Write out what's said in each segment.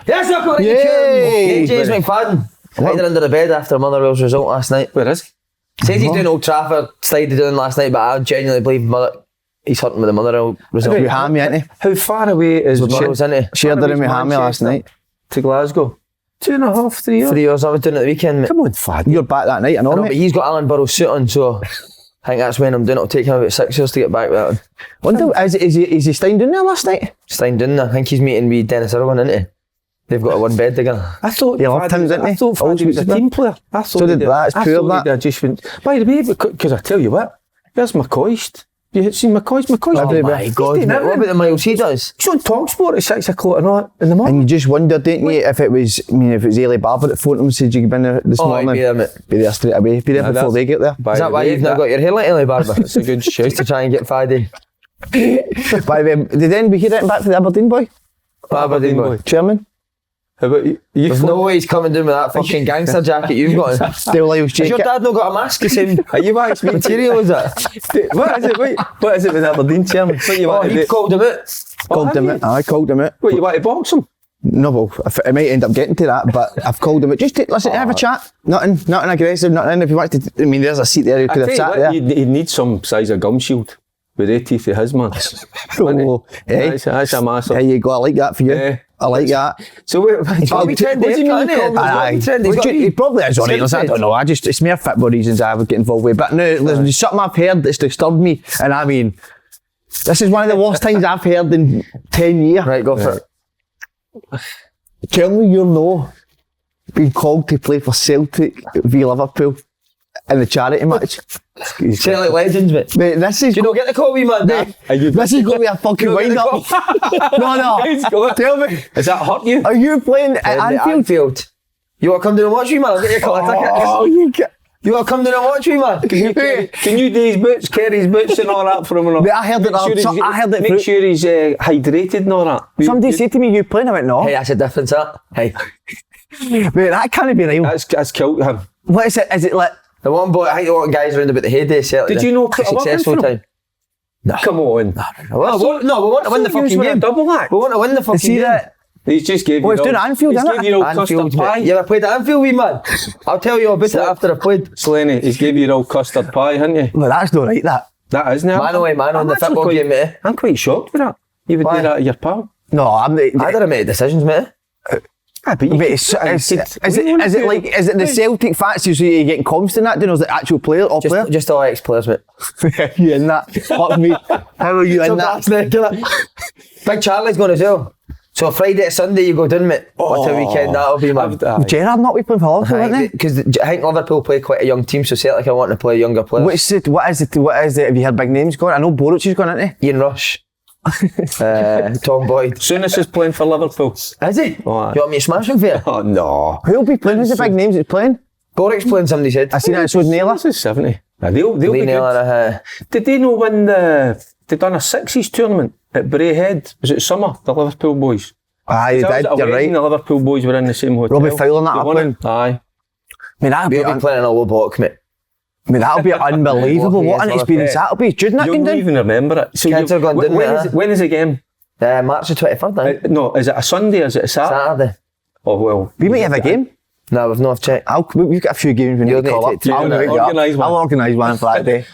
Yes, I've got it. James McFadden. Hiding under the bed after Motherwell's result last night. Where is he? Says he's doing Old Trafford, slided doing last night, but I genuinely believe he's hunting with the Motherwell result. With Hammy, isn't he? How far away is Motherwell's, isn't he? Shared it with Hammy last night. To Glasgow? 2.5, 3 years? 3 years, I was doing it the weekend, mate. Come on, Fad. You're back that night, I know, I know, mate. but he's got Alan Burrow's suit on, so I think that's when I'm doing it. It'll take him about 6 years to get back with that one. Wonder, is he staying down there last night? Staying down there. I think he's meeting with Dennis Irwin, isn't he? They've got a one bed together. I thought They loved him, didn't they? I thought Fad was a team player. I thought So did that. It's poor, that. I just went, by the way, because I tell you what, there's McCoist. You had seen McCoist? Oh my God, mate. What about the miles he does? He's on TalkSport at 6 o'clock in the morning. And you just wondered, didn't you, if it was Ailey Barber that phoned him and said you could be in there this morning? Be there, mate. Be there straight away. Be there before they get there. Is that why you've not got your hair like Ellie Barber? It's a good shout. Just to try and get Faddy. By the way, did anybody hear anything back from the Aberdeen boy? Aberdeen boy. Chairman? How about you? There's no way he's coming down with that fucking gangster jacket you've got on. Still Lyle's Has your jacket. dad not got a mask the same Are you actually material as that? What is it? Wait, what is it with Aberdeen chairman? What you want to He do? called him out. Called him out. I called him out. What you want to box him? No, well, I might end up getting to that, but I've called him out. Just to, listen, have a chat. Nothing aggressive, nothing. If you want to, I mean, there's a seat there. You could have sat there. He'd need some size of gum shield with their teeth of his, man. Oh, hey. That's a massive. There you go. I like that for you. Yeah. I like that. So what do you mean? He probably is on it. I don't know. It's mere football reasons I would get involved with. But no, there's something I've heard that's disturbed me, and I mean, this is one of the worst things I've heard in 10 years. Right, go for it. Tell me you're no being called to play for Celtic v Liverpool in the charity match. Celtic legends, mate. Mate, this is. Do you not get the call, wee man? This is going to be a fucking wind up. No. Tell me. Does that hurt you? Are you playing at Anfield? You want to come down and watch me, man? I'll get your colour ticket. Oh, You want to come down and watch me, man? Can you do his boots, carry his boots and all that for him? Mate, I heard it. Make sure he's hydrated and all that. Somebody said to me, you playing? I went, no. Hey, that's a difference, that. Hey. Mate, that can't be real. That's killed him. What is it? Is it like... The one boy, I think the one guys around about the heyday Celtic. Did you know successful time? No. Come on. Well, we want to win the fucking game. Double act. We want to win the fucking game. that? He's just gave you. It's doing Anfield, isn't it? He's gave you all custard pie. You ever played at Anfield, wee man? I'll tell you about it after I played. Slaney, he's gave you all custard pie, hasn't he? Well, that's not right, that. That isn't it? Man on the football game, mate. I'm quite shocked with that. You would Why? do that to your pal. No, I'm not... I didn't make decisions, mate. Mate, is it the Celtic fancy so you're getting confident in that? Do you know, is it actual player or player? Just all ex-players, mate. You in that? Fuck me. How are you in that? Big Charlie's going as well. So Friday to Sunday you go down, mate. What a weekend that'll be, man. Gerrard not be playing for Liverpool, isn't he? Because I think Liverpool play quite a young team, so Celtic are wanting to play younger players. What is it? Have you heard big names going? I know Boruc is going, isn't he? Ian Rush. Tom Boyd. Soonest is playing for Liverpool. Is he? Oh, you want me to smash him for you? Oh, no. Who'll be playing? Who's the big names that's playing? Boric's playing, somebody said. I seen that, so Naylor. This is 70. They'll be good. Did they know when they done a sixes tournament at Braehead? Was it summer, the Liverpool boys? Aye, they did, you're right. The Liverpool boys were in the same hotel. Robbie Fowler and that happened. Aye. I mean, that'll be playing in a low block, mate. I mean, that'll be unbelievable. What an experience that'll be. Jude You'll not even remember it. So Kids are going down. When is the game? March the 23rd, no, is it a Sunday or is it a Saturday? Oh, well. We might have a game. No, we've not checked. We've got a few games we need to call up. I'll organise one for that day.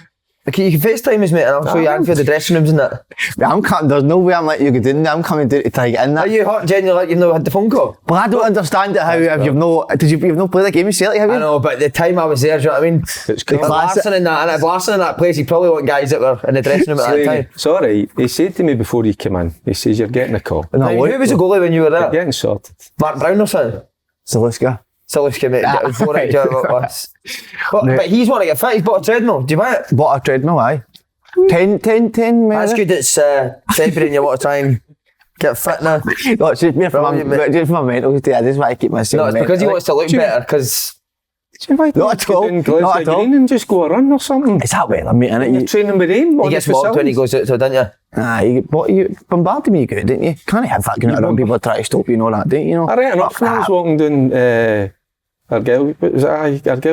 Okay, you can FaceTime us, mate, and I'll show you Anfield, the dressing rooms and that. There's no way I'm letting you get in there. I'm coming down to try to get in there. Are you hot, genuinely, like you've not had the phone call? Well, I don't understand it how you've not played the game in Celtic, have you? I know, but the time I was there, do you know what I mean? It's cool. Larson in that place, he probably want guys that were in the dressing room at that time. It's alright. He said to me before he came in, he says, you're getting a call. Who was the goalie when you were there? You're getting sorted. Mark Brown or something? Zaluska, mate. But he's want to get fit, he's bought a treadmill. Do you buy it? Bought a treadmill, aye. 10, maybe. That's good, it's February and you want to try and get fit now. No, it's just me for my mental state. I just want to keep myself. No, it's because he wants to look better, because... Not at all. Not at all. And just go a run or something. It's that weather, mate, innit? You're training with him. He gets mobbed when he goes out, so don't you? You bombarded me good, didn't you? Can't have that going around people try to stop you and all that, didn't you? I reckon enough when I was walking down Argyle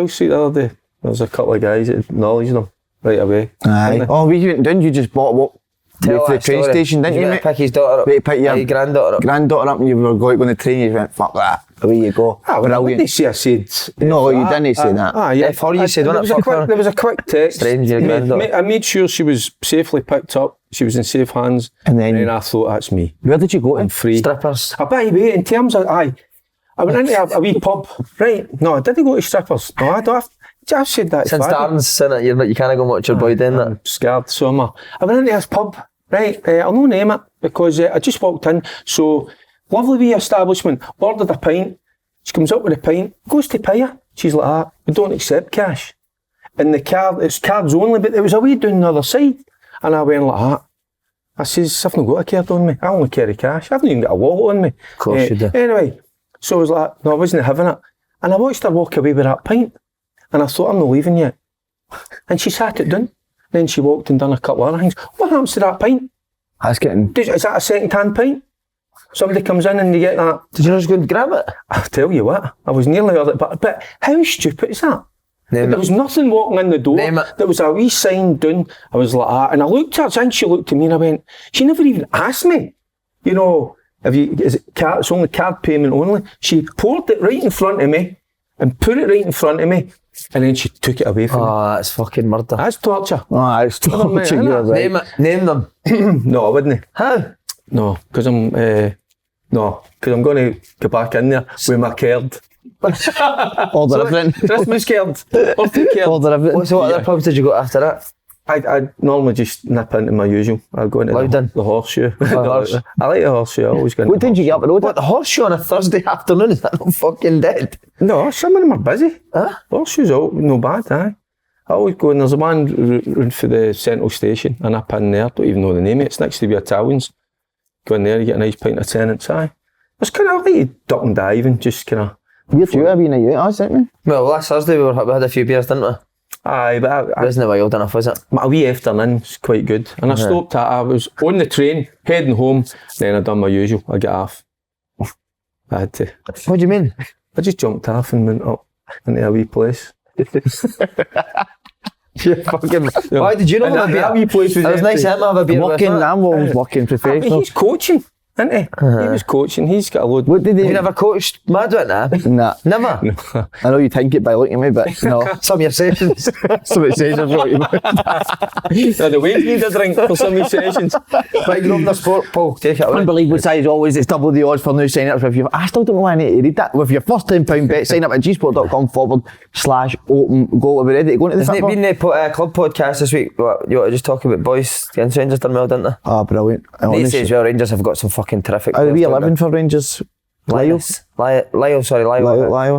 Street the other day. There was a couple of guys that acknowledged them right away. Aye. Oh, we went down, you just bought what? Tell for the that train story. station, didn't you, to mate? pick his daughter up. Wait, pick your granddaughter up. granddaughter up and you were going to train, you went, fuck that, away you go. Well, I didn't say I said... No, you didn't say that. Yeah. For you said, wasn't it? There was a quick text. Strange, your granddaughter. I made sure she was safely picked up. She was in safe hands. And then I thought, that's me. Where did you go to? I'm free. Strippers. By the way, in terms of... I went into a wee pub. Right. No, I didn't go to strippers. No, I don't have... I've said that. Since Darren's seen it, you can't go and watch your boy doing that. I'm scared, so am I. I went into this pub, right, I'll not name it, because I just walked in, so, lovely wee establishment, ordered a pint, she comes up with a pint, goes to pay her, she's like that, we don't accept cash. And the card, it's cards only, but there was a wee down the other side, and I went like that. I says, I've not got a card on me, I only carry cash, I haven't even got a wallet on me. Of course you do. Anyway, so I was like, no, I wasn't having it, and I watched her walk away with that pint. And I thought, I'm not leaving yet. And she sat it down. Then she walked and done a couple of other things. What happens to that pint? That's getting... Is that a second-hand pint? Somebody comes in and you get that. Did you not just go and grab it? I'll tell you what, I was nearly on it, but how stupid is that? There was nothing walking in the door. There was a wee sign down. I was like that. And I looked at her and she looked at me and I went, she never even asked me, you know, it's only card payment only. She poured it right in front of me and put it right in front of me. And then she took it away from me. Oh, that's fucking murder. That's torture. Oh, it's torture, you're right. Name them. No, I wouldn't. How? No, because I'm going to go back in there with my card. Order everything. Christmas card. Birthday card. Order everything. So what other pubs did you go to after that? I normally just nip into my usual. I'll go into the horseshoe. I like the horseshoe. I always go into What did you get up the road? What, the horseshoe on a Thursday afternoon? Is that not fucking dead? No, some of them are busy. Huh? Horseshoe's all no bad, aye. I always go and there's a one round for the central station and I pin there, don't even know the name of it. It's next to the Italians. Go in there, you get a nice pint of tenants, aye. It's kind of like duck and diving, just kind of... We're due a wee night out, didn't we? Well, last Thursday we had a few beers, didn't we? Aye, but Wasn't it wild enough, was it? my wee afternoon's quite good. And I stopped at, I was on the train, heading home, then I done my usual, I got off. I had to. What do you mean? I just jumped off and went up into a wee place. Why did you not have a beer? That wee place was It was nice empty. of him to have a beer with us. I'm always working But professional. he's coaching, isn't he? He was coaching, he's got a load. What did You they... never coached Madwit now? Nah. Never? I know you think it by looking at me, but no. Some of your sessions. Some of it says I've got you. Now the Wayne need a drink for some of these sessions. Right, you're up the sport, Paul. Take it away. Unbelievable size always. It's double the odds for new sign-ups. I still don't know why I need to read that. With your first £10 bet, sign up at gsport.com/open goal. Are we ready to go into the Hasn't it football? been the club podcast this week? What, you want to just talk about boys? The Rangers done well, didn't they? Oh, brilliant. They say as well, Rangers have got some fucking terrific Are we players. 11 for Rangers? Lyle, Lyle.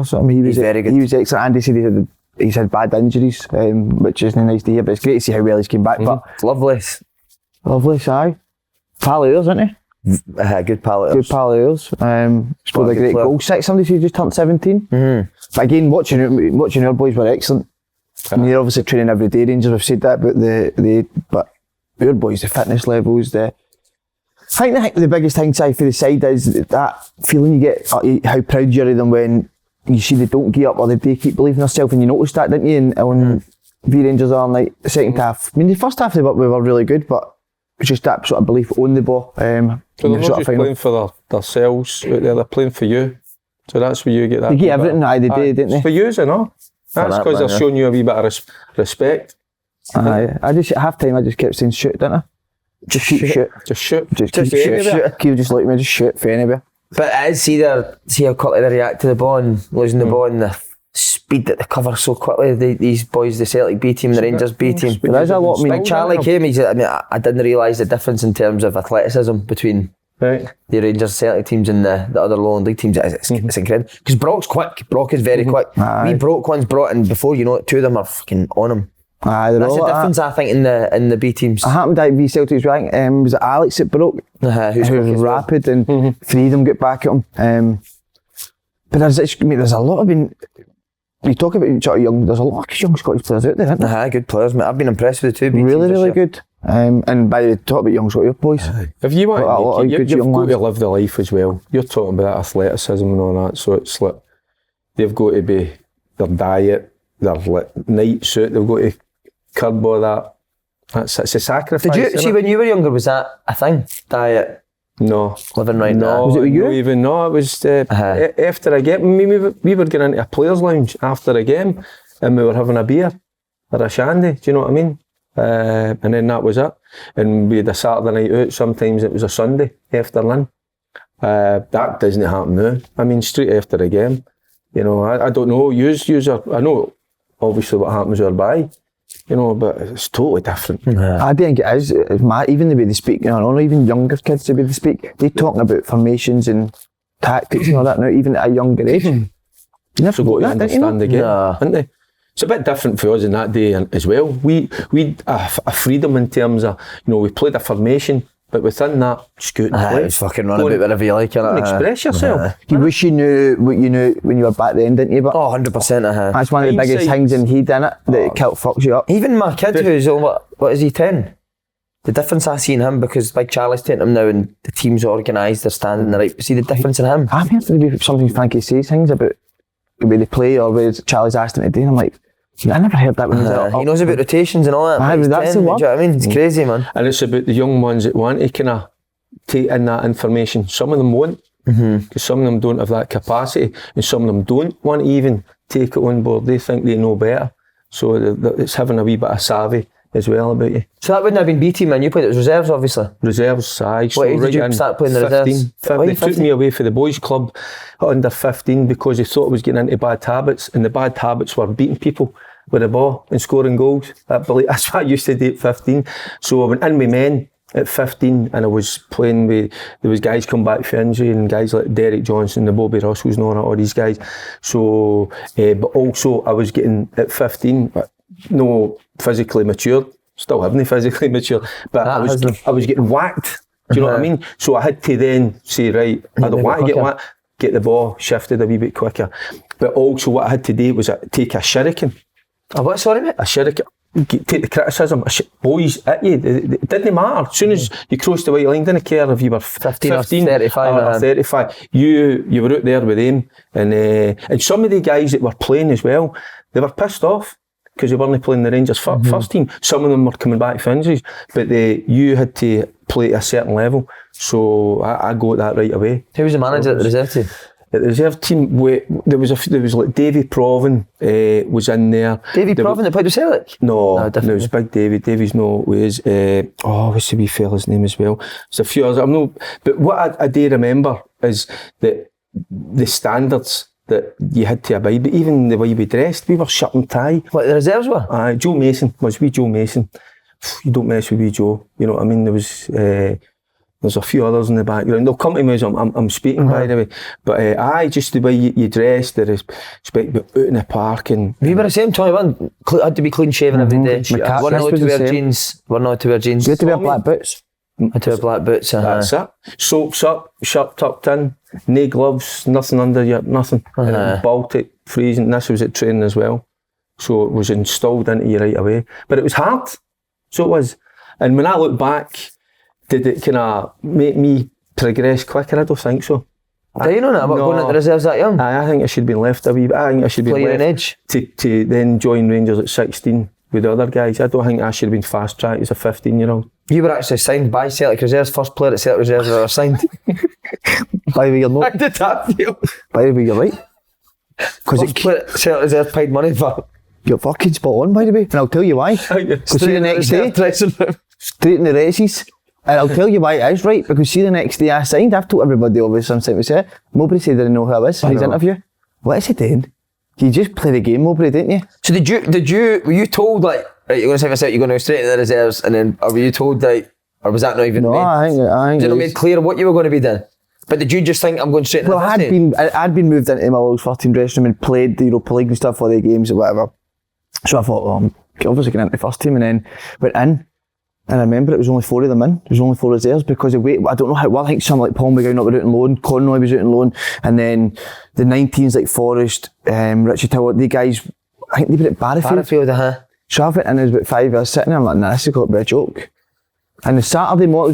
something. He was He's very good. He was excellent. Andy said he's had bad injuries, which isn't nice to hear, but it's great to see how well he's came back. But Lovelace. aye. Pal of yours, isn't he? Good pal of Good pal of yours. Scored a good great player. goal. Somebody who just turned 17. But again, watching our boys were excellent. And they're obviously training every day, Rangers. We've said that, but but our boys, the fitness levels, I think the biggest thing, Si, for the side is that feeling you get, how proud you are of them when you see they don't give up or they do keep believing in themselves, and you noticed that, didn't you? And when V Rangers are like the second half, I mean the first half we were really good, but it was just that sort of belief on the ball. So they're not just playing for themselves out there, they're playing for you. So that's where you get that. They get everything, they did, didn't they? It's for you, isn't it? That's because they're showing you a wee bit of respect. Aye, I just at half time I just kept saying shoot, didn't I? Just shoot. Just shoot. Just keep shoot. Keep just look at me, just shoot for anywhere. But it is, see how quickly they react to the ball and losing the ball and the speed that they cover so quickly. These boys, the Celtic B team, the Rangers B team. There is a lot. When Charlie came, I didn't realise the difference in terms of athleticism between the Rangers Celtic teams and the other Lowland League teams. It's incredible. Because Brock's quick. Brock is very quick. We Brock one's brought in before, you know it, two of them are fucking on him. Aye, that's the difference, I think, in the B teams. It happened at V Celtic's rank. Was it Alex that broke? Who was rapid and three of them get back at him. But there's a lot of you talk about sort of young. There's a lot of young Scottish players out there, isn't there? Good players, mate. I've been impressed with the two B really, teams. Really good. And by the talk about young Scottish boys, if you want, you've got to lads. live the life as well. You're talking about that athleticism and all that, so it's like they've got to be their diet, their night suit. They've got to curb all that It's a sacrifice. Did you see when you were younger? Was that a thing? Diet? No. Living right now? No, Was it with you? no, even no. It was after a game. We were getting into a players' lounge after a game, and we were having a beer or a shandy. Do you know what I mean? And then that was it. And we had a Saturday night out. Sometimes it was a Sunday after lunch. That doesn't happen now. I mean, straight after a game. You know, I don't know. I know obviously what happens whereby. You know, but it's totally different. I think it is. It's mad. Even the way they speak, you know, even younger kids, the way they speak, they're talking about formations and tactics and all that now, even at a younger age. You never got that, didn't you? Understand the game, aren't they? It's a bit different for us in that day as well. We had a freedom in terms of, you know, we played a formation, but within that, scoot and play. It's fucking run about whatever you like. And express yourself. You wish you knew what you knew when you were back then, didn't you? But 100%. that's one of the biggest things, and he done it, that fucks you up. Even my kid who's, what is he, 10? The difference I see in him, because Big Charlie's taking him now and the team's organised, they're standing in the right. See the difference in him? I've heard maybe something Frankie says things about the way they play or where Charlie's asked him to do, and I'm like, I never heard that when he was he knows about rotations and all that. That's the one. Do you know what I mean? It's crazy, man. And it's about the young ones that want to kind of take in that information. Some of them won't, because some of them don't have that capacity, and some of them don't want to even take it on board. They think they know better. So it's having a wee bit of savvy as well about you. So that wouldn't have been B team, man. You played it as reserves, obviously. Reserves, aye. What age did you start playing the reserves? 15. They took me away for the boys' club at under 15 because they thought I was getting into bad habits, and the bad habits were beating people with the ball and scoring goals. That's what I used to do at 15. So I went in with men at 15, and I was playing with, there was guys come back for injury, and guys like Derek Johnson, the Bobby Russells and all these guys. So, but also I was getting at 15, but no physically matured, still haven't physically matured, but I was getting whacked. Do you know what I mean? So I had to then say, right, I don't want to get whacked, get the ball shifted a wee bit quicker. But also what I had to do was take a shuriken. A what, sorry mate? A shuriken. Take the criticism, boys at you. It didn't matter. As soon as you crossed the white line, didn't care if you were 15 or 35 or 35. You were out there with them, and some of the guys that were playing as well, they were pissed off because they weren't playing the Rangers first team. Some of them were coming back for injuries, but you had to play at a certain level. So I got that right away. Who was the manager at the reserve team? At the reserve team, there was like Davy Provan was in there. Davy Provan that played with Celtic? No, it was Big Davy. Davy's no ways. What's the wee fella's name as well? There's a few others. But what I do remember is that the standards that you had to abide by, even the way we dressed, we were shirt and tie. What, the reserves were? Joe Mason, was wee Joe Mason. You don't mess with wee Joe, you know what I mean? There's a few others in the background. They'll come to me as I'm speaking, by the way. But just the way you dress, the respect, out in the park. And we were the same, 21. Had to be clean shaven every day. We're not allowed to wear jeans. You had to wear black boots. Had to wear black boots. That's it. Socks up, shirt tucked in, no gloves, nothing under you, nothing. Baltic, freezing. This was at training as well. So it was installed into you right away. But it was hard. So it was. And when I look back, did it kind of make me progress quicker? I don't think so. Do you know that about going into the reserves that young? I think I should have been left a wee bit. I think I should have been left edge to then join Rangers at 16 with the other guys. I don't think I should have been fast tracked as a 15-year-old. You were actually signed by Celtic Reserves, first player at Celtic Reserves ever signed. By the way, you're not. How did that feel? By the way, you're right. Because first player at Celtic Reserves paid money for. You're fucking spot on, by the way. And I'll tell you why. Because see the next day, straight in the races. And I'll tell you why it is, right? Because see the next day I signed, I've told everybody obviously I'm saying we said, Mowbray said they didn't know who I was in his interview. What is he doing? You just play the game, Mowbray, didn't you? So were you told like, right, you're going to sign us out, you're going to go straight to the reserves, and then, or were you told like, or was that not even made? I think was it not made clear what you were going to be doing? But did you just think I'm going straight to the first team? I'd been moved into Motherwell's first team dressing room and played the Europa League and stuff for the games or whatever. So I thought, I'm obviously getting into the first team, and then went in. And I remember it was only 4 of them in. There was only 4 reserves because of weight. I don't know how. Well, I think someone like Paul McGowan were out on loan, Conroy was out on loan, and then the 19s like Forrest, Richie Tower, the guys. I think they were at Barrowfield. So I went in, there was about 5 of us sitting there. I'm like, nah, this has got to be a joke. And it was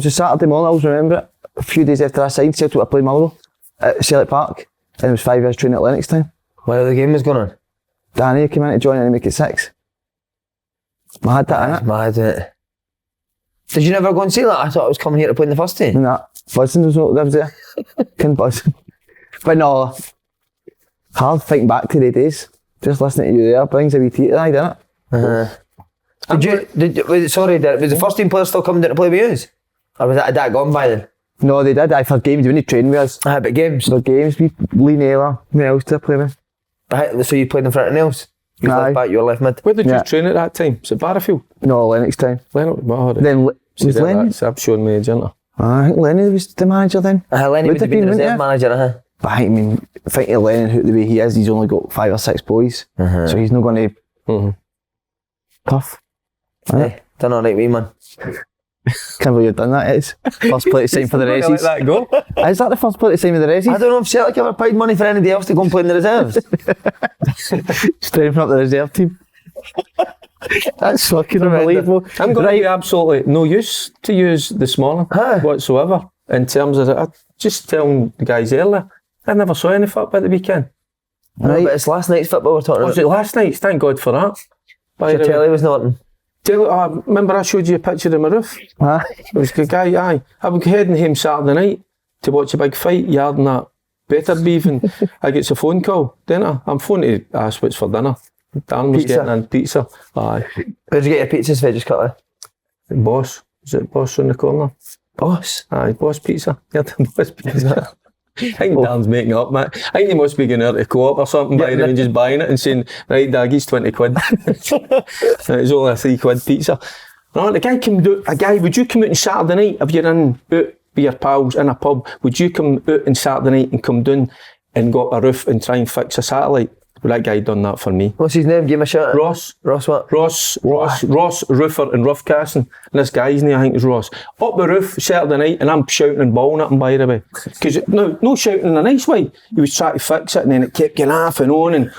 a Saturday morning. I always remember it. A few days after I signed, Celtic, I played Motherwell at Celtic Park, and it was 5 of us training at Lennox time. While the game was going on, Danny came in to join and make it 6. Mad that, innit? Mad, isn't it? Did you never go and see that? I thought I was coming here to play in the first team. Nah, buzzing was what lives there. Couldn't buzzing. But no, hard thinking back to the days. Just listening to you there brings a wee tear to the eye, doesn't it? Was the first team players still coming down to play with you? Or was that gone by then? No, they did. For games, they wouldn't train with us. But games? For games, Lee Naylor, who else to play with? So you played in front of Nails? You were left back, you were left mid? Where did you train at that time? Was it Barrowfield? No, Lennox time. Lennox? Then was Lenny? I'm showing my agenda. I think Lenny was the manager then. Lenny would have been the reserve manager, But I think of Lennon, the way he is, he's only got 5 or 6 boys. So he's not going to... Tough. Hey, done alright wee man. Can't believe you've done that, it's first play to sign for the Resies. Let that go. Is that the first play to sign with the Resies? I don't know if Celtic ever paid money for anybody else to go and play in the reserves. Strengthen up the reserve team. That's fucking unbelievable. I'm going to be absolutely no use to use this morning whatsoever in terms of it. I just telling the guys earlier, I never saw any football at the weekend. Right. But it's last night's football we're talking about. Was it last night? Thank God for that. Your telly was not on. Remember I showed you a picture of my roof? It was the guy, I was heading home Saturday night to watch a big fight, yarding that better beef, and I get a phone call, didn't I? I'm phoning to ask what's for dinner. Dan was getting in pizza. Aye. Where'd you get your pizzas, Veg Cutler? Boss. Is it Boss on the corner? Boss? Aye, Boss Pizza. Yeah, Boss Pizza. I think Dan's making up, mate. I think he must be going out to Co-op or something by and just buying it and saying, right, Daggy's 20 quid. It's only a 3 quid pizza. No, the guy came out, would you come out on Saturday night if you're in out with your pals in a pub? Would you come out on Saturday night and come down and go up a roof and try and fix a satellite? Well, that guy done that for me. What's his name? Give him a shout. Ross. Ross what? Ross, roofer and rough casting. And this guy's name, I think, is Ross. Up the roof Saturday night, and I'm shouting and bawling at him, by the way. Because, no shouting in a nice way. He was trying to fix it, and then it kept getting off and on, and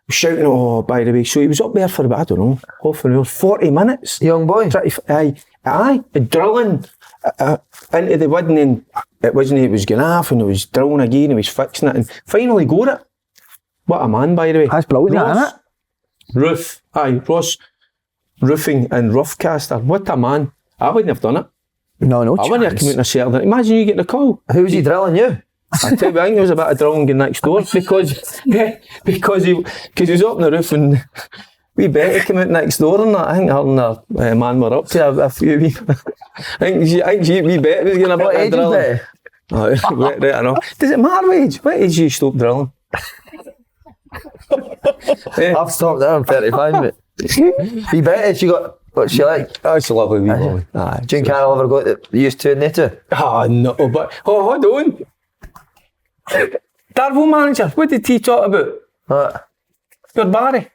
shouting, oh, by the way. So he was up there for about, I don't know, half an hour, 40 minutes. Young boy. Aye, drilling into the wood, and then it was going off, and it was drilling again, he was fixing it, and finally got it. What a man, by the way. That's brilliant, isn't it? Ross Roofing and Roughcaster. What a man. I wouldn't have done it. No I wouldn't have come out in a Saturday. Imagine you getting a call. Who was he drilling you? I tell you, I think there was a bit of drilling going next door because he was up on the roof, and we bet he came out next door and that. I think her and the man were up to a few wee. I think we bet was going to What age drilling. Was Right, I know. Does it matter what age? What age you stop drilling? I've stopped there, I'm 35, mate. You bet she got what she like. Oh, it's a lovely wee boy. Do you think Carol ever got the used to in there too? No, but hold on. Darvel manager, what did he talk about? What? Your Barry.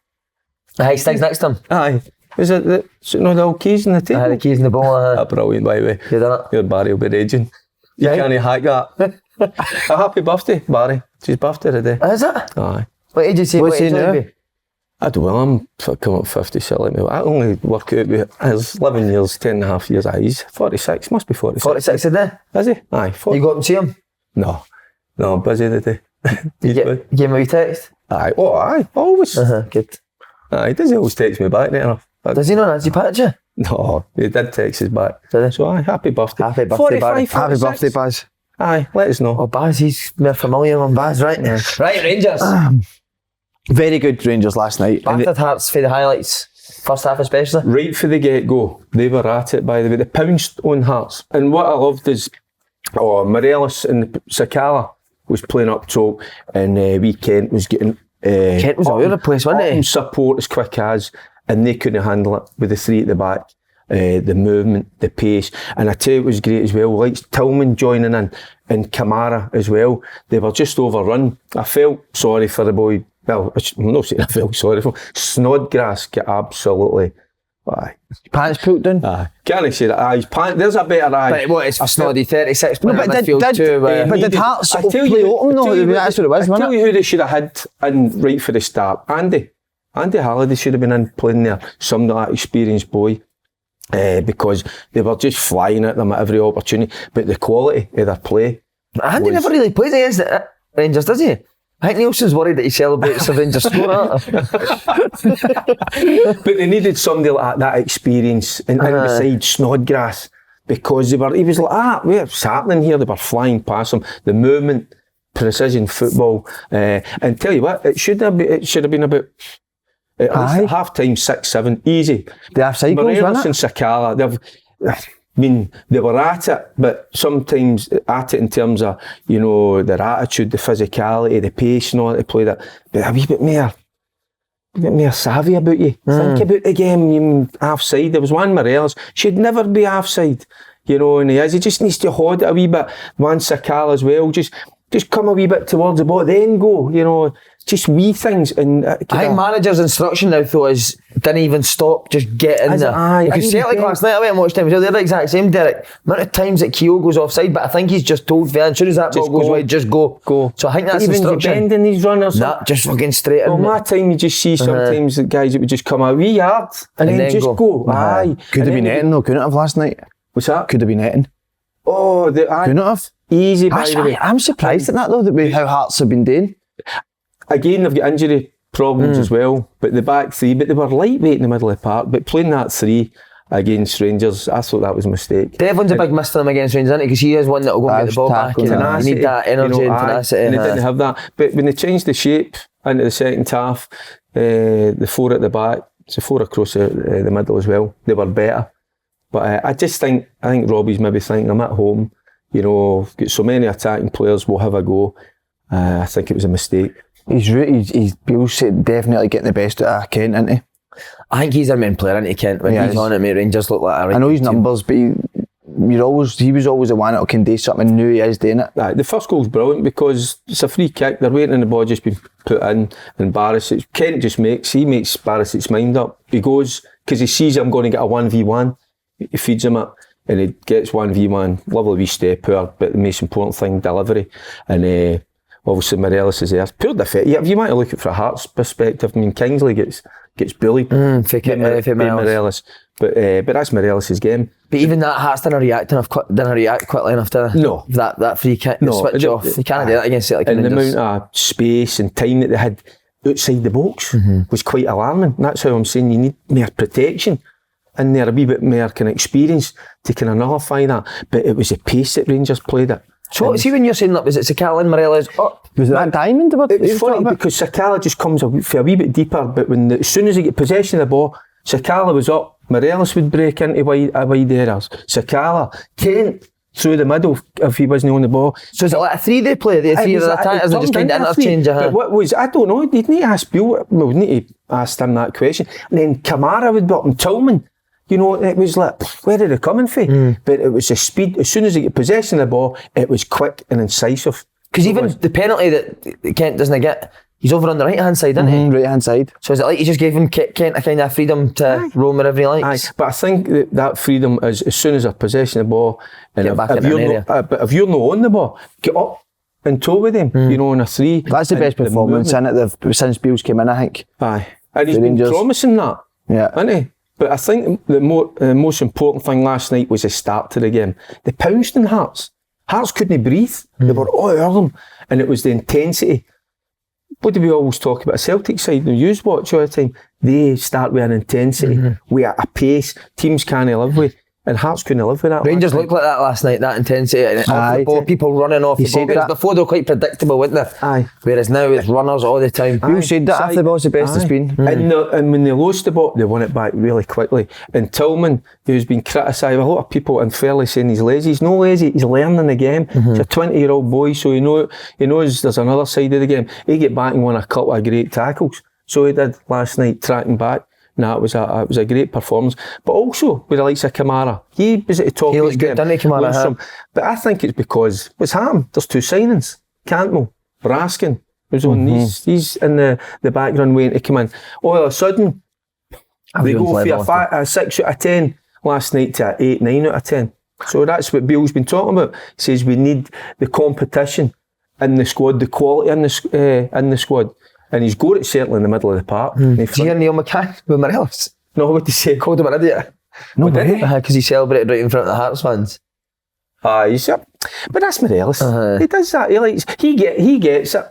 Aye, Stig's next to him. Aye. Is it the old keys in the table? Aye, the keys in the ball. That's brilliant, by the way. You done it? Your Barry will be raging. You can't hack that. A happy birthday, Barry. It's his birthday today. Is it? Aye. What age is he? What's he now? I don't know, I'm coming up 50, so like me. I only work out with his 11 years, 10 and a half years. Aye, he's 46, must be 46. 46 a day? Is he? Aye, 40. You go up and see him? No, I'm busy today. You give him a wee text? Aye, always. Good. Aye, does he always text me back there? Does he not? Has he patched you? No, he did text us back. Did he? So aye, happy birthday. Happy birthday, 45, Barry. 46. Happy birthday, Baz. Aye, let us know. Oh, Baz, he's more familiar with Baz, right? Yeah. Right, Rangers. Very good Rangers last night. Battered Hearts for the highlights. First half especially. Right for the get-go, they were at it, by the way. They pounced on Hearts. And what I loved is, Morelos and Sakala was playing up top, and wee Kent was getting... Kent was all over the place, wasn't he? Support as quick as, and they couldn't handle it with the three at the back. The movement, the pace, and I tell you it was great as well. Like Tillman joining in, and Kamara as well. They were just overrun. I felt sorry for the boy. Well, I'm not saying I felt sorry for him. Snodgrass get absolutely. Aye. Pants pulled down. Aye. Can't I say that? Aye. There's a better eye. But what, it's Snoddy 36 playing but midfield too. did Hearts play open though? That's what it was, wasn't it? I tell you who they should have had in right for the start. Andy Halliday should have been in playing there. Some of that experienced boy. Because they were just flying at them at every opportunity, but the quality of their play. Andy never really plays against Rangers, does he? I think Nielsen's worried that he celebrates the Rangers score. But they needed somebody like that experience, and beside Snodgrass, because he was like, what's happening here? They were flying past him. The movement, precision football, and tell you what, it should have been about at least half time 6-7, easy. The offside goals, Morelos wasn't and Sakala, they were at it, but sometimes at it in terms of, their attitude, the physicality, the pace and all that, they played it, but a wee bit more savvy about you. Think about the game, you offside. There was one Morelos, should never be offside, and he just needs to hold it a wee bit. One Sakala as well, just come a wee bit towards the ball, then go, just wee things. And I think manager's instruction now though is didn't even stop, just get in there. Because Celtic last night I went and watched them, they're the exact same, Derek. Amount of times that Keogh goes offside, but I think he's just told as soon as that ball goes wide, just go. So I think that's even instruction. Even bending these runners. Nah, just fucking straight in. Well, my time you just see sometimes the guys that would just come a wee yard and then just go. Could have been netting though, couldn't have last night. What's that? Could have been netting. Oh, couldn't have. Easy, by the way. I'm surprised at that though, how Hearts have been doing. Again, they've got injury problems as well, but the back three, but they were lightweight in the middle of the park, but playing that three against Rangers, I thought that was a mistake. Devlin's a big miss for them against Rangers, isn't he? Because he is one that will go and get the ball back. You need that energy and tenacity. And they didn't have that. But when they changed the shape into the second half, the four at the back, the four across the middle as well, they were better. But I think Robbie's maybe thinking, I'm at home, got so many attacking players, we'll have a go. I think it was a mistake. He's Bill's definitely getting the best out of Kent, isn't he? I think he's their main player, isn't he, Kent? When he's on it, mate, Rangers look like a I know his numbers, but he was always the one that can do something, and knew he is doing it. The first goal's brilliant because it's a free kick, they're waiting on the ball just being put in, and Kent just makes Barisic mind up. He goes, because he sees him going to get a 1v1, he feeds him it, and he gets 1v1, lovely wee step out, but the most important thing, delivery, and obviously Morelos is there. Pure defeat. Yeah, if you want to look at it from a Hearts perspective, Kingsley gets bullied. Fake Morelos. But that's Morelos' game. But even that Hearts didn't react quickly enough to no. that free kick, switch off. You can't do that against Celtic. And the amount of space and time that they had outside the box was quite alarming. That's how I'm saying you need more protection and there a wee bit more kind of experience to kind of nullify that. But it was the pace that Rangers played it. So see when you're saying that, was it Sakala and Morelos up? Was it that diamond? It's funny because Sakala just comes a wee bit deeper, but as soon as he get possession of the ball, Sakala was up, Morelos would break into wide areas. Sakala, Kent through the middle if he wasn't on the ball. So is it like a 3-day play? The three of the attackers are just kind of interchange. But what was, I don't know, you'd need to ask Bill, we need to ask him that question. And then Kamara would be up and Tillman. It was like, where are they coming from? But it was the speed. As soon as he get possession of the ball, it was quick and incisive. Because even the penalty that Kent doesn't get, he's over on the right-hand side, isn't he? Right-hand side. So is it like he just gave him Kent a kind of freedom to roam wherever he likes? Aye. But I think that freedom is as soon as they're possession of the ball, and get back in the area. But if you're not on the ball, get up and toe with him, on a three. That's the best performance in it since Beals came in, I think. Aye. And he's been promising that, hasn't he? But I think the most important thing last night was the start to the game. They pounced on Hearts. Hearts couldn't breathe. They were all over them. And it was the intensity. What do we always talk about? A Celtic side, when you watch all the time, they start with an intensity, with a pace teams can't live with. And Hearts couldn't live with that. Rangers looked like that last night, that intensity. And off the ball, people running off the ball. Before they were quite predictable, weren't they? Aye. Whereas now it's runners all the time. You said that after the ball's the best it's been. And when they lost the ball, they won it back really quickly. And Tillman, who's been criticised, a lot of people unfairly saying he's lazy. He's no lazy, he's learning the game. He's a 20-year-old boy, so he knows there's another side of the game. He get back and won a couple of great tackles. So he did last night, tracking back. No, it was a great performance. But also, with the likes of Kamara, he was at the top of his game. Didn't he, Kamara? But I think it's because, what's happened? There's two signings. Cantwell, Raskin, who's on, he's in the background waiting to come in. All of a sudden, they go for a 6 out of 10 last night to an 8, 9 out of 10. So that's what Bill's been talking about. He says we need the competition in the squad, the quality in the squad. And he's got it certainly in the middle of the park. Do you hear Neil McCann with Morelos? No, what did he say? Called him an idiot. No, did he? Because he celebrated right in front of the Hearts fans. But that's Morelos. He does that. He gets it.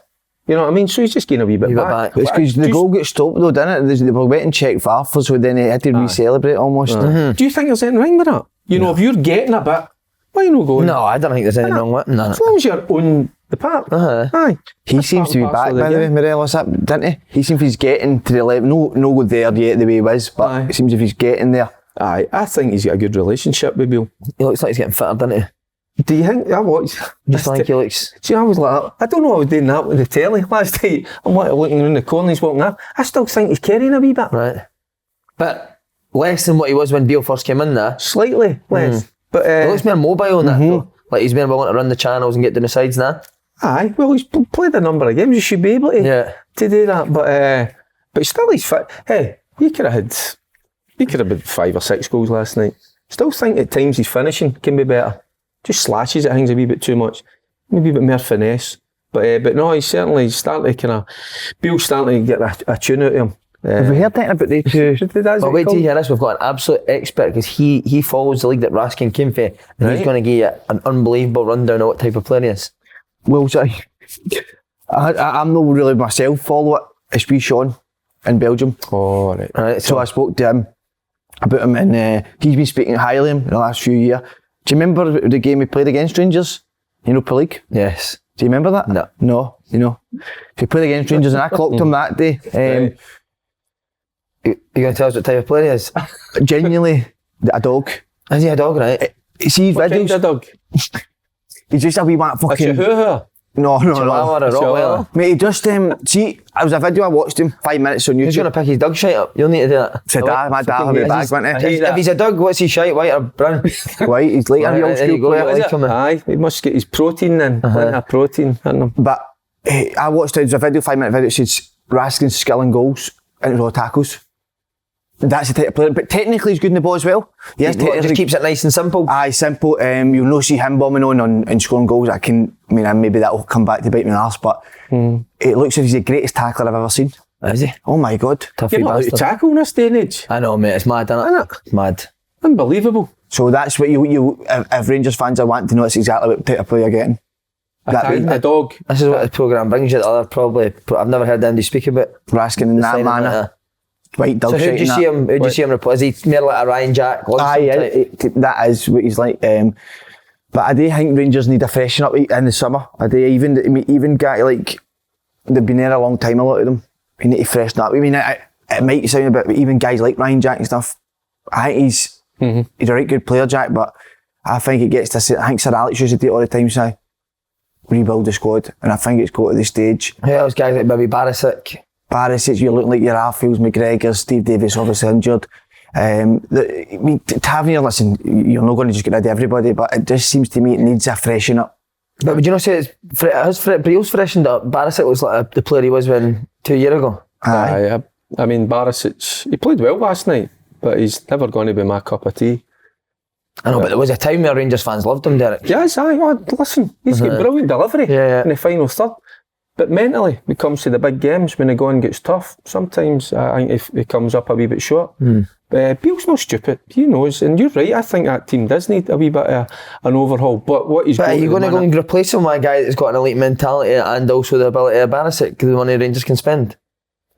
You know what I mean? So he's just getting a wee bit back. It's because the goal got stopped though, didn't it? They were waiting to check for, so then he had to re-celebrate almost. Do you think there's anything wrong with that? You know, if you're getting a bit, why not going? No, I don't think there's anything wrong with it. No. As long as you're on the park. Aye. He seems to be back, by the way, Morelos, didn't he? He seems he's getting to the level, no there yet the way he was, but it seems if he's getting there. Aye, I think he's got a good relationship with Bill. He looks like he's getting fitter, doesn't he? Do you think? I watched. Just think he looks. See, I was like, I don't know. I was doing that with the telly last night. I'm like looking around the corner. He's walking up. I still think he's carrying a wee bit. Right, but less than what he was when Bill first came in. There, slightly less. But he looks more mobile on that though. Like he's been willing to run the channels and get down the sides now. Aye, well, he's played a number of games. You should be able to do that. But still, he's fit. Hey, he could have had 5 or 6 goals last night. Still think at times his finishing can be better. Just slashes at things a wee bit too much. Maybe a bit more finesse. But no, he's certainly starting to Bill's starting to get a tune out of him. Have we heard anything about the two? Well, wait till you hear this. We've got an absolute expert because he follows the league that Raskin came for, and he's going to give you an unbelievable rundown of what type of player he is. Well, I'm not really myself follow it. It's wee Sean in Belgium. Oh, right. So I spoke to him about him, and he's been speaking highly of him in the last few years. Do you remember the game we played against Rangers? You know, Pro League? Yes. Do you remember that? No. You know, if you played against Rangers and I clocked him that day. You going to tell us what type of player he is? Genuinely, a dog. Is he a dog, right? See what videos. Kind of dog? He's just a wee man fucking. A Chihuahua? No. Chihuahua or a Rottweiler? Mate, he just see. I was a video I watched him 5 minutes on YouTube. Who's going to pick his dog shite up? You'll need to do that. Said my dad had a bag, went he? If he's a dog, what's his shite? White or brown? White. He's like a old school player. Aye, he must get his protein then. Plenty of protein in him. But I watched it was a video, 5-minute video. It says Raskin's skill and goals and raw tackles. That's the type of player, but technically he's good in the ball as well. Yes, just keeps it nice and simple. Aye, simple. You'll not see him bombing on and scoring goals. Maybe that'll come back to bite me in the arse, but it looks like he's the greatest tackler I've ever seen. Is he? Oh my God. You're not allowed to tackle in this day and age. I know, mate, it's mad, isn't it? It's mad. Unbelievable. So that's what if Rangers fans are wanting to know, it's exactly what type of player you're getting. A dog. This is what the programme brings you. I've never heard anybody speak about Raskin in that manner. White dog. So who do you see him? Who do you see him replace? Is he more like a Ryan Jack? That is what he's like. But I do think Rangers need a freshen up in the summer. I do even guy like they've been there a long time. A lot of them. We need to freshen up. I mean, it might sound a bit, but even guys like Ryan Jack and stuff. I think he's a right good player, Jack. But I think it gets to. I think Sir Alex used to do it all the time. So rebuild the squad, and I think it's got to the stage. Who else guys like maybe Barisic? You're looking like your Arfields, McGregor, Steve Davis obviously injured. Tavernier, listen, you're not going to just get rid of everybody, but it just seems to me it needs a freshen up. But would you not say Briel's freshened up? Barisic looks like the player he was 2 years ago. Aye. I mean, Barisic, he played well last night, but he's never going to be my cup of tea. I know, but there was a time where Rangers fans loved him, Derek. Yes, listen, he's got brilliant delivery in the final third. But mentally, when it comes to the big games, when the going gets tough, sometimes I think if he comes up a wee bit short. Beale's not stupid, he knows, and you're right, I think that team does need a wee bit of an overhaul. But are you going to go and replace him with a guy that's got an elite mentality and also the ability of Barisic, the money Rangers can spend?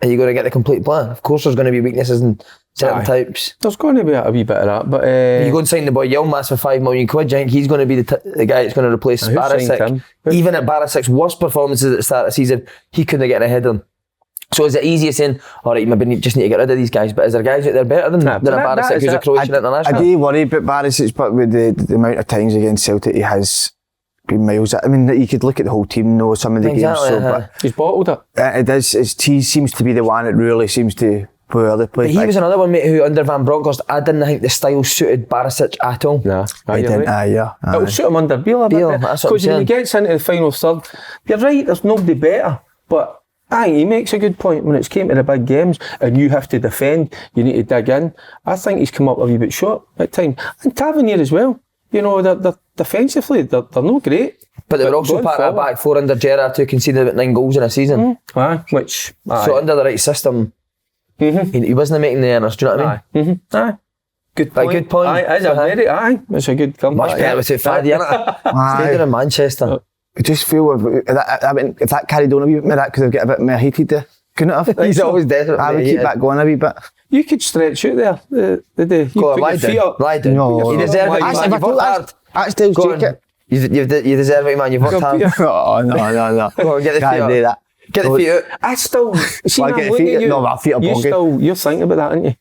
Are you going to get the complete plan? Of course there's going to be weaknesses in certain types. There's going to be a wee bit of that, but... you go and sign the boy Yilmaz for £5 million. Do you think he's going to be the guy that's going to replace Barisic? Even at Barisic's worst performances at the start of the season, he couldn't get ahead of him. So is it easier saying, alright, maybe just need to get rid of these guys, but is there guys out there better than a Barisic who's a Croatian international? I do worry about Barisic, but with the amount of times against Celtic he has been miles. I mean, you could look at the whole team, know some of the games. But he's bottled it. It is. He seems to be the one that really seems to play the play. But he was another one, mate, who under Van Bronckhorst, I didn't think the style suited Barisic at all. Nah, he didn't. It'll suit him under Beale a bit. Because when he gets into the final third, you're right, there's nobody better. But he makes a good point when it's came to the big games and you have to defend, you need to dig in. I think he's come up a wee bit short at times. And Tavernier as well. You know, they're defensively, they're not great. But they were also part of a back four under Gerrard who conceded about 9 goals in a season. So under the right system, he wasn't making the errors, do you know what I mean? Good point. It's a good comeback. Much better with it, Faddy, innit? Stayed in Manchester. I just feel if that carried on a wee bit, that could have got a bit more heated there. Couldn't it have? He's always desperate. I would keep that going a wee bit. You could stretch out there. You Go on, put lie your feet down. up. Lie down. No. You deserve it, man. You've worked hard. That's still Go on. take it. You deserve it, man. You've worked hard. Oh, no. Go on, get the feet Can't up. do that. Get the feet out. I still see. Well, I'm get the looking feet at up. you. No, my feet are boggy. You're thinking about that, aren't you?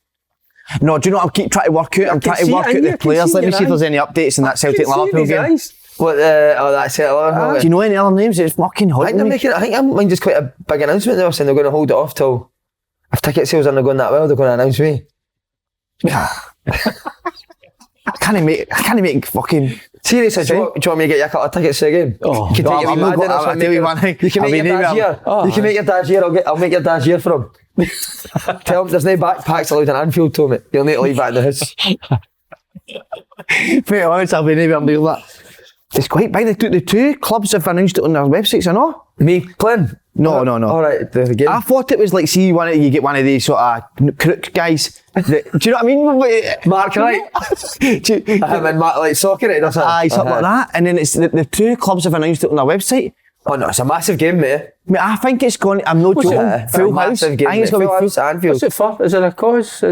No, do you know what? I keep trying to work out. I'm can trying to see work it, out I the can players. see Let me your see if there's eyes. any updates in that Celtic I can see Liverpool these game. eyes. What? That's it. Do you know any other names? It's fucking hot. I think I'm making just quite a big announcement. They were saying they're going to hold it off till if ticket sales aren't going that well, they're going to announce me. I can't make fucking. Seriously, do you want me to get you a couple of tickets to the game? Oh, you can no, take your I'm wee not man in or I'll something. tell you one thing. You can make your dad's year. You can make your dad's year. I'll make your dad's year for him. Tell him there's no backpacks allowed in Anfield, Tommy. You'll need to leave that in the house. Pretty honest, I'll be never doing that. It's quite big. The two clubs have announced it on their websites, I know. Me playing? No. Alright, the game. I thought it was like, see, you get one of these sort of crook guys. Do you know what I mean? Mark Wright. I'm in like soccer or something. Aye, something like that. And then it's the two clubs have announced it on their website. Oh no, it's a massive game, mate. Mate, I think it's going. I'm not joking. Full house. I Massive game, think it's mate. going to Full be house at Anfield. What's it for? Is there a cause?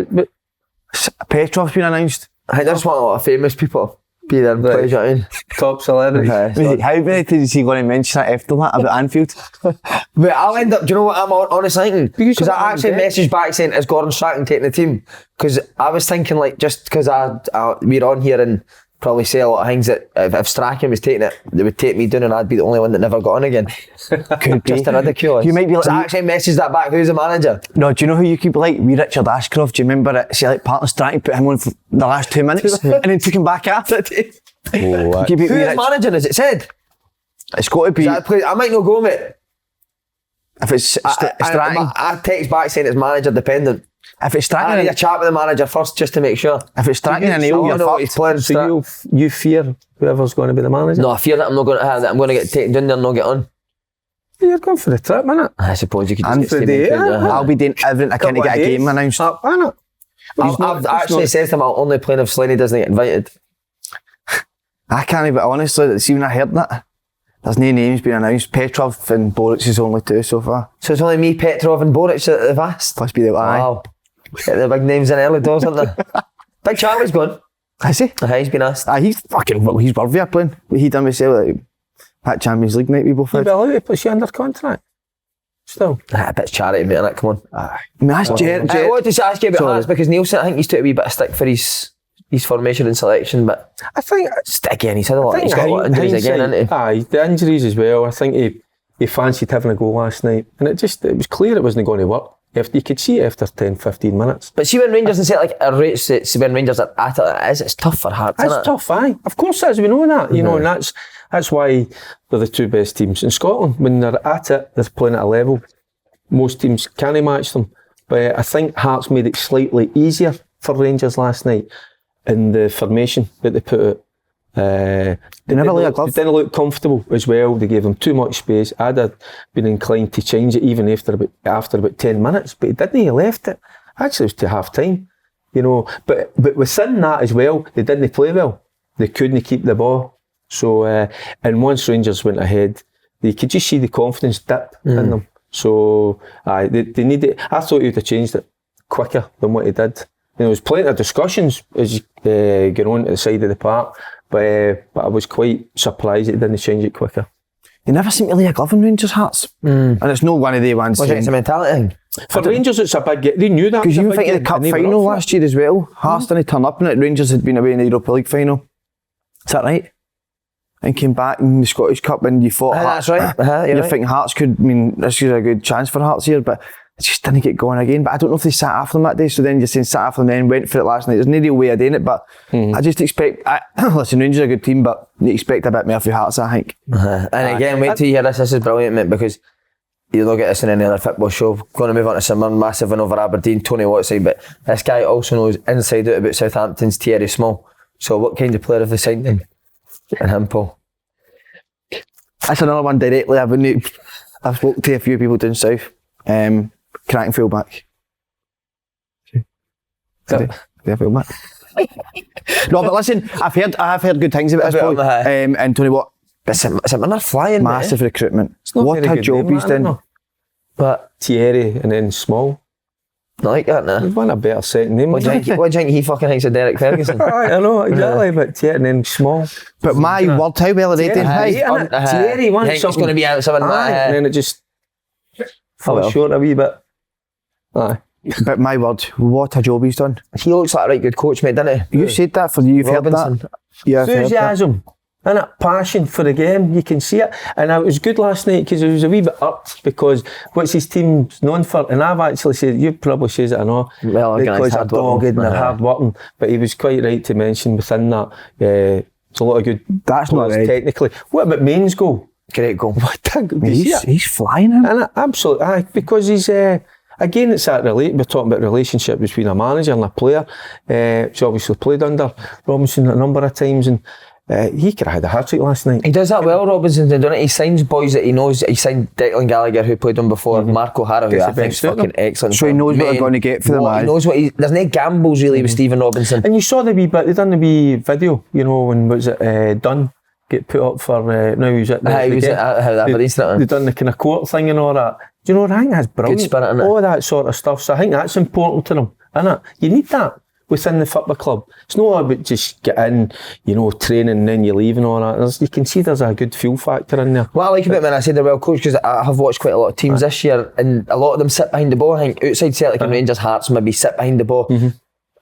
Petrov's been announced. I think there's one a lot of famous people be there and play, do you know what I mean? Top celebrities. Okay, How many times is he going to mention that after that about Anfield? But I'll end up, do you know what I'm honestly thinking? Because you're I actually on deck. messaged back saying, is Gordon Strachan taking the team? Because I was thinking like, just because we're on here and probably say a lot of things that if Strachan was taking it, they would take me down and I'd be the only one that never got on again. Could be. Just to ridicule us. You might be like, So I actually messaged that back, who's the manager? no, do you know who you could be like? Wee Richard Ashcroft. Do you remember it? See, like partner Strachan put him on for the last 2 minutes and then took him back after it. Who is managing, is it said? It's got to be. I might not go, mate. If it's Strachan. I text back saying it's manager dependent. If it's I need Strachan. a chat with the manager first just to make sure. If it's Strachan and Neil, you're know he's fucked. playing. So you fear whoever's going to be the manager? No, I fear that I'm not going to have that. I'm going to get taken down there and not get on. You're going for the trip, innit? I suppose you could And just get for the- Stephen Coogan, I'll be doing everything I can to get a game announced. Up, innit? I've actually said to him I'll only play if Slaney doesn't get invited. I can't even, honestly, see when I heard that, there's no names being announced. Petrov and Boric is only two so far. So it's only me, Petrov and Boric that have asked? Must be the Wow. Get the big names in early doors, aren't they? Big Charlie's gone. Is he? He's been asked. He's fucking, well, he's worthy of playing. What he done with Celtic, that Champions League night we both You'll had. be allowed to put you under contract. Still. A bit's charity, mate, innit? Come on. I mean, that's I wanted to ask you about Hearts because Nielsen, I think he's took a wee bit of stick for his formation and selection, but I think again, he's got a lot of injuries again, hasn't he? Aye, the injuries as well. I think he fancied having a go last night, and it was clear it wasn't going to work. You could see it after 10-15 minutes. But see when Rangers and Celtic are rates, when Rangers are at it, it's tough for Hearts, isn't it? It's tough, aye. Of course it is, we know that, you know, and that's why they're the two best teams in Scotland. When they're at it, they're playing at a level. Most teams can't match them. But I think Hearts made it slightly easier for Rangers last night in the formation that they put out. They didn't look comfortable as well. They gave them too much space. I'd have been inclined to change it even after about 10 minutes, but he didn't. He left it. Actually, it was to half time, you know. But within that as well, they didn't play well. They couldn't keep the ball. So, and once Rangers went ahead, you could just see the confidence dip in them. So, they needed. I thought he would have changed it quicker than what he did. There was plenty of discussions as you get on to the side of the park, but I was quite surprised it didn't change it quicker. They never seem to lay a glove in Rangers' Hearts. And it's not one of the ones. It's a mentality thing. For Rangers, it's a big game. They knew that. Because you think of the cup final last year as well. Hearts didn't turn up in it. Rangers had been away in the Europa League final. Is that right? And came back in the Scottish Cup and you thought Hearts. That's right. You're thinking Hearts could, this is a good chance for Hearts here, but it just didn't get going again. But I don't know if they sat after them that day, so then you're saying sat after them then went for it last night. There's no real way of doing it, but I just expect, listen, Rangers are a good team, but you expect a bit more for Hearts, I think. And again, wait till you hear this. This is brilliant, mate, because you don't get this in any other football show. Going to move on to some massive win over Aberdeen, Tony Watson, but this guy also knows inside out about Southampton's Thierry Small. So what kind of player have they signed in? And him, Paul. That's another one directly. I've spoken to a few people down south. Cracking fullback. They're fullback. No, but listen, I have heard good things about this boy. And Tony Watt. It's a flying massive recruitment. Not What a job he's done. But Thierry and then Small. Not like that, nah. He'd want a better second name. What do you think he fucking thinks of Derek Ferguson? I know, exactly, but Thierry small. But my word, how well are they doing? Thierry wants something. It's going to be out something and then it just falls short a wee bit. Aye. But my word, what a job he's done. He looks like a right good coach, mate, doesn't he? You said that for you, you've heard that. Yeah, enthusiasm and passion for the game, you can see it. And it was good last night because it was a wee bit upped because what's his team's known for, and I've actually said, you probably says it I know, because they're dogged and they're hard working, but he was quite right to mention within that it's a lot of good that's not right. Technically. What about Main's goal? Great goal. He's flying him. And absolutely, because he's again, it's that we're talking about relationship between a manager and a player. He's obviously played under Robinson a number of times, and he could have had a hat-trick last night. He does that well, Robinson, doesn't it? He signs boys that he knows. He signed Declan Gallagher, who played him before, Mark O'Hara, who I think is fucking excellent. So he knows what they're going to get for them. He knows what there's no gambles really with Stephen Robinson. And you saw the wee bit, they done the wee video, when was it Dunn get put up for, now he was at the they done the kind of court thing and all that. Do you know, I think that's brilliant. Good spirit, innit? All that sort of stuff. So I think that's important to them, innit? You need that within the football club. It's not about just get in, training and then you leave and all that. You can see there's a good feel factor in there. What I like about it when I say they're well coached, because I have watched quite a lot of teams this year, and a lot of them sit behind the ball. I think outside Celtic and Rangers, Hearts maybe sit behind the ball.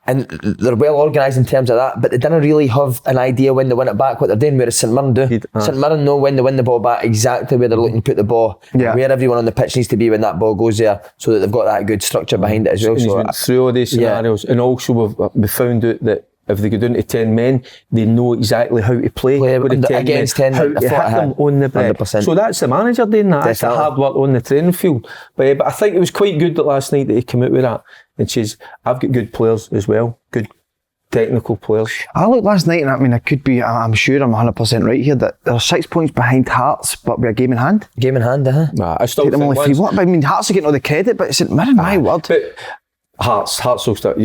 And they're well organised in terms of that, but they didn't really have an idea when they win it back what they're doing, whereas St Mirren do. St Mirren know when they win the ball back exactly where they're looking to put the ball, where everyone on the pitch needs to be when that ball goes there, so that they've got that good structure behind it as well. And so went through all these scenarios, and also we've found out that if they go down to 10 men, they know exactly how to play with the 10 against men, 10 how to hit them on the break. 100%. So that's the manager doing that. That's the hard work on the training field. But I think it was quite good that last night that he came out with that and says, I've got good players as well, good technical players. I looked last night, and I'm sure I'm 100% right here, that they're 6 points behind Hearts, but with a game in hand. Nah, I still take them only 3. Hearts are getting all the credit, but St Mirren, my word. But Hearts will start.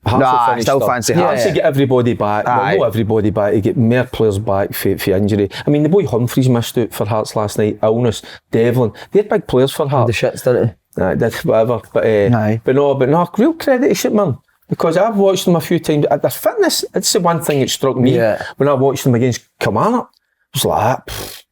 I still fancy Hearts. Hearts to get everybody back. Well, not everybody back. You get more players back for injury. I mean, the boy Humphreys missed out for Hearts last night. Illness, Devlin. They're big players for Hearts. The shits, didn't they? Did whatever. But no, real credit to St Mirren. Because I've watched them a few times. Their fitness, it's the one thing that struck me when I watched them against Kilmarnock. It was like,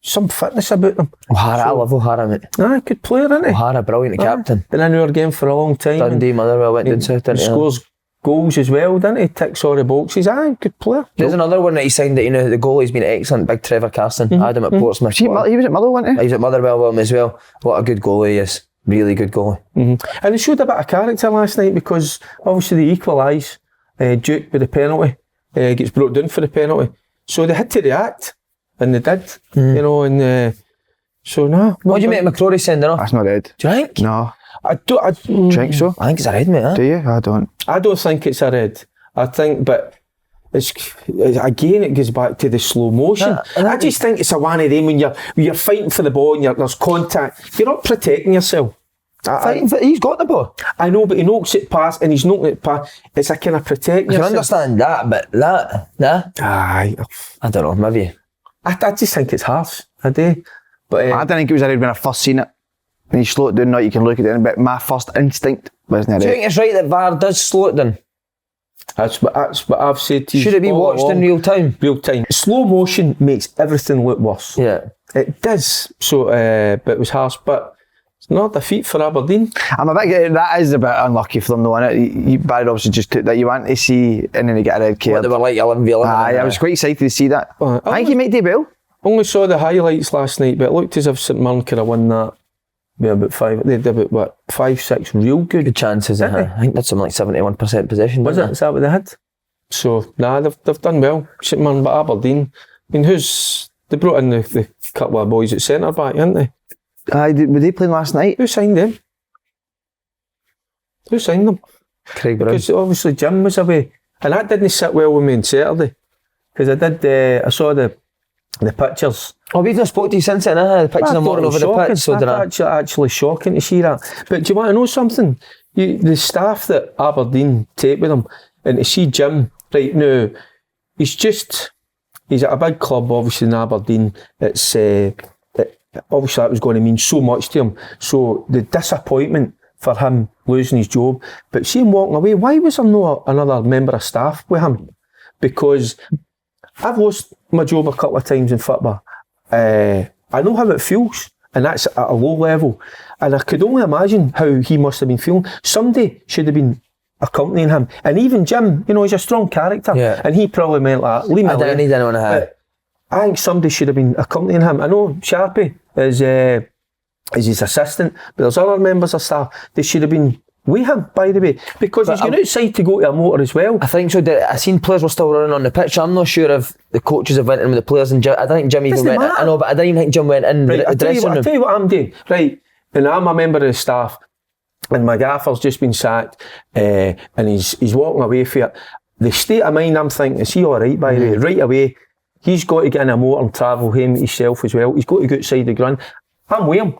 some fitness about them. O'Hara, I love O'Hara, mate. Good player, isn't he? O'Hara, brilliant captain. Been in our game for a long time. Dundee, Motherwell, went down south, didn't he? Scores goals as well, didn't he? Ticks all the boxes. Good player. There's another one that he signed that, the goalie's been excellent, big Trevor Carson. Had him at Portsmouth. He was at Motherwell, wasn't he? He was at Motherwell as well. What a good goalie he is. Really good goalie. And he showed a bit of character last night because obviously they equalise. Duke with the penalty, gets brought down for the penalty. So they had to react, and they did, so no. What do you make McCrory sending off? That's not red. Do you think? No. I don't think so. I think it's a red, mate. Do you? I don't. I don't think it's a red. I think, but it's again, it goes back to the slow motion. I just think it's a one of them when you're fighting for the ball and there's contact. You're not protecting yourself. He's got the ball. I know, but he knocks it past and he's knocking it past. It's a kind of protecting yourself. I can understand that, but Aye. I don't know, maybe. I just think it's harsh. I do. But I didn't think it was a red when I first seen it. When you slow it down now, you can look at it, but my first instinct wasn't a red. Do you think it's right that VAR does slow it down? That's what I've said to you. Should it be watched in real time? Real time. Slow motion makes everything look worse. Yeah. It does. So, but it was harsh. But it's not a defeat for Aberdeen. That is a bit unlucky for them though, isn't it? Barry Robson just took that you want to see and then he get a red card. What they were like, Alan Villa. I was quite excited to see that. I think he might do well. Only saw the highlights last night, but it looked as if St Mirren could have won that. About 5. They did about 5-6 real good chances. I think that's something like 71% possession. Was it? Is that what they had? So they've done well. St Mirren, but Aberdeen. I mean, they brought in the couple of boys at centre back, didn't they? Were they playing last night? Who signed them? Craig Brown. Because obviously Jim was away, and that didn't sit well with me on Saturday. Because I saw the pictures. Oh, we've not spoken to you since then, the pictures I'm walking over the pitch. So actually shocking to see that. But do you want to know something? The staff that Aberdeen take with them, and to see Jim right now, he's at a big club, obviously in Aberdeen. It's obviously that was going to mean so much to him. So the disappointment for him losing his job, but see him walking away. Why was there no another member of staff with him? Because I've lost my job a couple of times in football. I know how it feels, and that's at a low level. And I could only imagine how he must have been feeling. Somebody should have been accompanying him. And even Jim, you know, he's a strong character. Yeah. And he probably meant like, leave me alone. I don't need anyone to have. I think somebody should have been accompanying him. I know Sharpie is his assistant, but there's other members of staff. They should have been with him, by the way, because he's going outside to go to a motor as well. I think so. I seen players were still running on the pitch. I'm not sure if the coaches have went in with the players, and I don't think Jim even went in. I know, but I don't even think Jim went in Right, the dressing room. I'll tell you what I'm doing. Right, and I'm a member of the staff, and my gaffer's just been sacked, and he's walking away for it. The state of mind I'm thinking, is he alright, by the way? Right away, he's got to get in a motor and travel home himself as well. He's got to go outside the ground. I'm with him.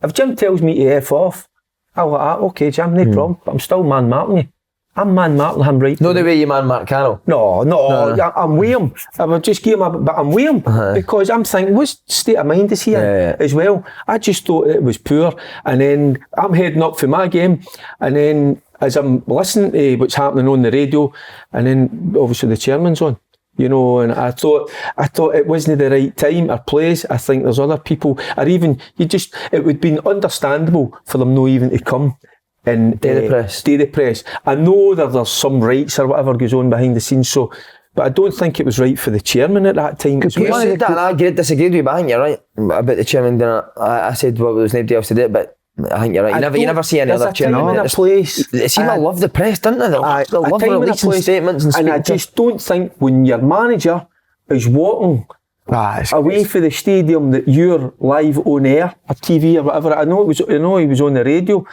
If Jim tells me to F off, I'll like that. Okay, Jim, no problem. But I'm still man-marking you. I'm man-marking him right. No, the way you man-mark Carroll. No. I'm with him. I would just give him but I'm with him because I'm thinking, what state of mind is he in as well? I just thought it was poor. And then I'm heading up for my game, and then as I'm listening to what's happening on the radio, and then obviously the chairman's on. You know, and I thought it wasn't the right time or place. I think there's other people, or even it would have been understandable for them not even to come and Day the press. I know that there's some rights or whatever goes on behind the scenes, so, but I don't think it was right for the chairman at that time. I disagreed with you, but I think you're right about the chairman doing it. I said, well, there was nobody else to do it, but I think you're right. You never see any other chairman. In a place. It seemed to love the press, didn't they? They love releasing statements and I just don't think when your manager is walking away from the stadium that you're live on air or TV or whatever. I know he was on the radio.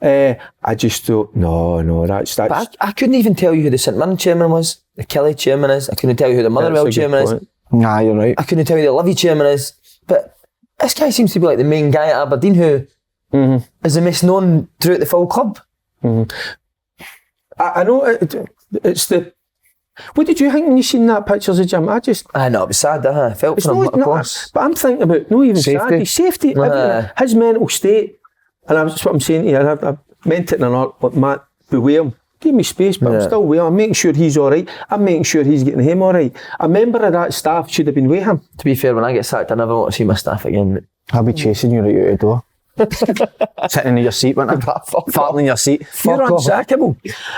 I just thought, no, that's. But I couldn't even tell you who the St Mirren chairman was, the Kelly chairman is. I couldn't tell you who the Motherwell chairman is. Nah, you're right. I couldn't tell you who the Livy chairman is. But this guy seems to be like the main guy at Aberdeen who is the most known throughout the full club. I know it's the. What did you think when you seen that pictures of Jim? I know, it was sad. I felt for him, of course. But I'm thinking about no even safety. Safety, his mental state, and that's what I'm saying to you. I meant it in an art, but Matt, beware him. Give me space, but I'm still with him. I'm making sure he's all right. I'm making sure he's getting him all right. A member of that staff should have been with him. To be fair, when I get sacked, I never want to see my staff again. I'll be chasing you right out the door. Sitting in your seat, farting in your seat. You're unsackable.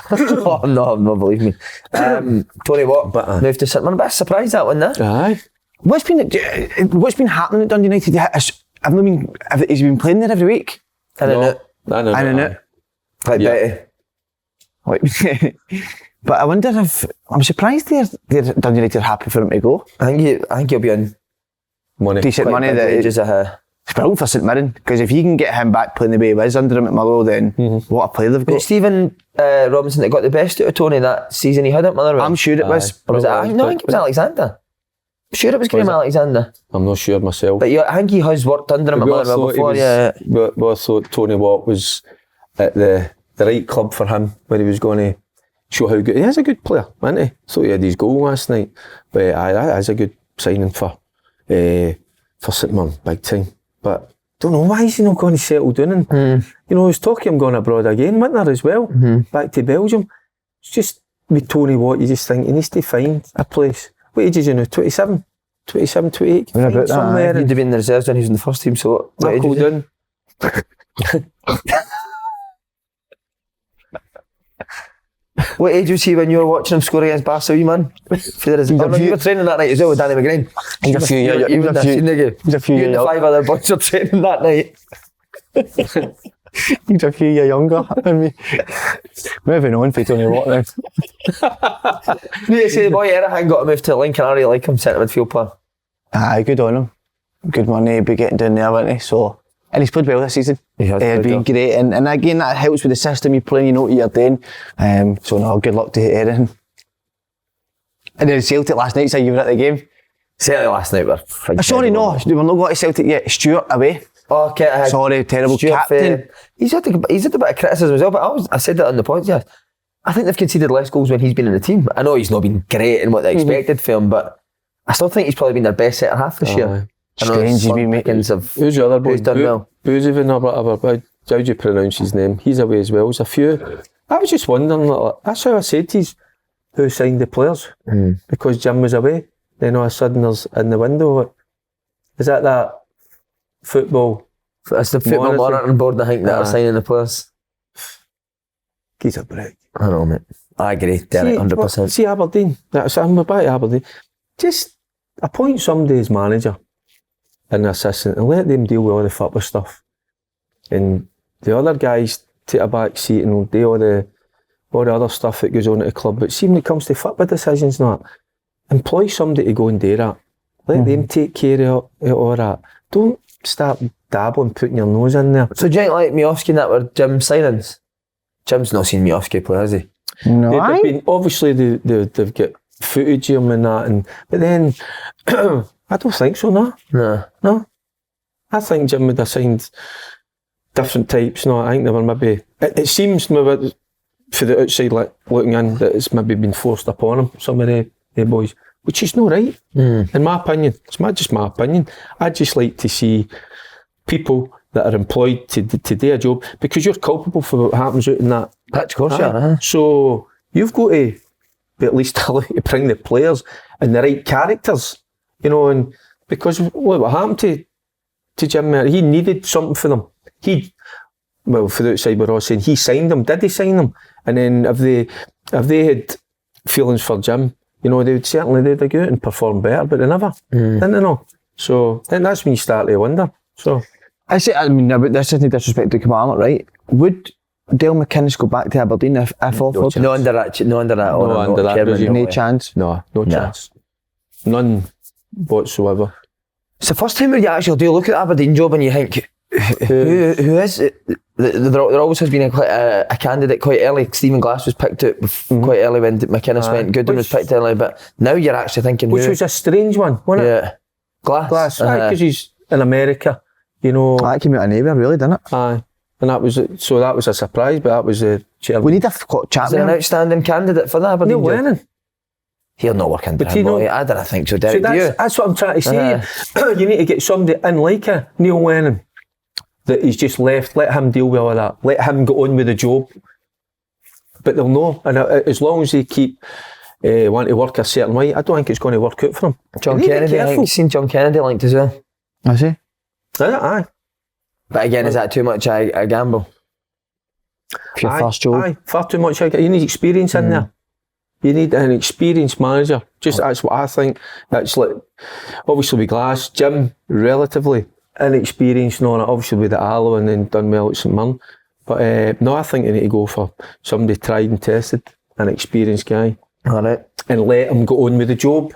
Oh no, believe me. Tony Watt moved to St Mirren. Bit surprised that one there. Aye. What's been happening at Dundee United? He's been playing there every week. I don't know. Like Betty. But I wonder if I'm surprised they're Dundee United are happy for him to go. I think he'll be on decent money that wages. It's brilliant for St Mirren, because if you can get him back playing the way he was under him at Motherwell, then what a player they've got. Was it Stephen Robinson that got the best out of Tony that season he had at Motherwell? I'm sure it was. Or was it? I think it was Alexander. I'm sure it was Graham Alexander. I'm not sure myself. But I think he has worked under him at Motherwell before. We thought Tony Watt was at the right club for him, where he was going to show how good he is. A good player, isn't he? So he had his goal last night, but that is a good signing for St Mirren, big time. But don't know why is he not going to settle down. And you know, I was talking him going abroad again, wasn't there, as well, back to Belgium. It's just with Tony Watt, you just think he needs to find a place. What age is he now? 27, 28. About somewhere. He'd have been in the reserves when he was in the first team. So what age is he? What age was he when you were watching him score against Barcelona, man? You were training that night as well with Danny McGrain. He was a few years younger. 5 other boys were training that night. He's a few years younger than me. Moving on for Tony Watt then. Need to say the boy Erahan got to move to Lincoln. I really like him, centre midfield player. Aye, good on him. Good money, be getting down there, wasn't he? So, and he's played well this season. He has been great, and again that helps with the system you're playing. You know what you're doing. So no, good luck to Erin. And then Celtic last night, so you were at the game. Celtic last night were. Sorry, no, we're not going to Celtic yet. Stuart away. Oh, okay. Sorry, terrible Stuart, captain. He's had a bit of criticism as well, but I said that on the podcast. I think they've conceded less goals when he's been in the team. I know he's not been great in what they expected for him, but I still think he's probably been their best centre half this year. Strange, he's been making. Who's the other boy? Who's done well? Boozevin or whatever. how do you pronounce his name? He's away as well. There's a few. I was just wondering, like, that's how I said to you, who signed the players. Because Jim was away. Then all of a sudden there's in the window, like, is that football? It's the football monitoring board, I think, that are signing the players. He's a break. I know, mate. I agree, Derek, 100%. See Aberdeen, I'm about Aberdeen. Just appoint somebody as manager and assistant and let them deal with all the football stuff. And the other guys take a back seat and do all the other stuff that goes on at the club. But see, when it comes to football decisions and that, employ somebody to go and do that. Let them take care of all that. Don't start dabbling, putting your nose in there. So do you think like Miofsky and that were Jim signings? Jim's not seen Miofsky play, has he? No, obviously they've got footage of him and that, but then I don't think so. No. I think Jim would have signed different types. No, I think they were maybe. It seems maybe for the outside, like looking in, that it's maybe been forced upon him. Some of the boys, which is not right, in my opinion. It's not just my opinion. I'd just like to see people that are employed to do a job, because you're culpable for what happens out in that pitch, of course you are. So you've got to be at least allowed to bring the players and the right characters, and because what happened to Jim Murray, he needed something for them. For the outside we're all saying he signed them. Did he sign them? And then if they had feelings for Jim, they would certainly they'd go out and perform better, but they never, didn't they know? So then that's when you start to wonder. So this isn't disrespect to Kilmarnock, right? Would Dale McInnes go back to Aberdeen if offered? No under that regime. No chance? No chance. None whatsoever. It's the first time where you actually do look at the Aberdeen job and you think, who is it? There always has been a candidate quite early. Stephen Glass was picked out quite early when McInnes went. Goodwin was picked early, but now you're actually thinking which was a strange one, wasn't it? Yeah. Glass. Because he's in America, That came out of nowhere, really, didn't it? Aye. And that was a surprise, but that was a chairman. We need a chat. Is there an outstanding candidate for that Aberdeen Neil Lennon. He'll not work into him, I don't think so, Derek. That's what I'm trying to say. You need to get somebody in like a Neil Lennon that he's just left. Let him deal with all that. Let him go on with the job. But they'll know. And as long as they keep wanting to work a certain way, I don't think it's going to work out for them. John Kennedy, I think you've seen John Kennedy linked as well. Has he? Aye. But again, is that too much a gamble? For your first job? Aye, far too much. You need experience in there. You need an experienced manager. That's what I think. That's like, obviously with Glass, Jim, relatively inexperienced and all that, obviously with the Allo and then done well at St Mirren. But no, I think you need to go for somebody tried and tested, an experienced guy. All right. And let him go on with the job.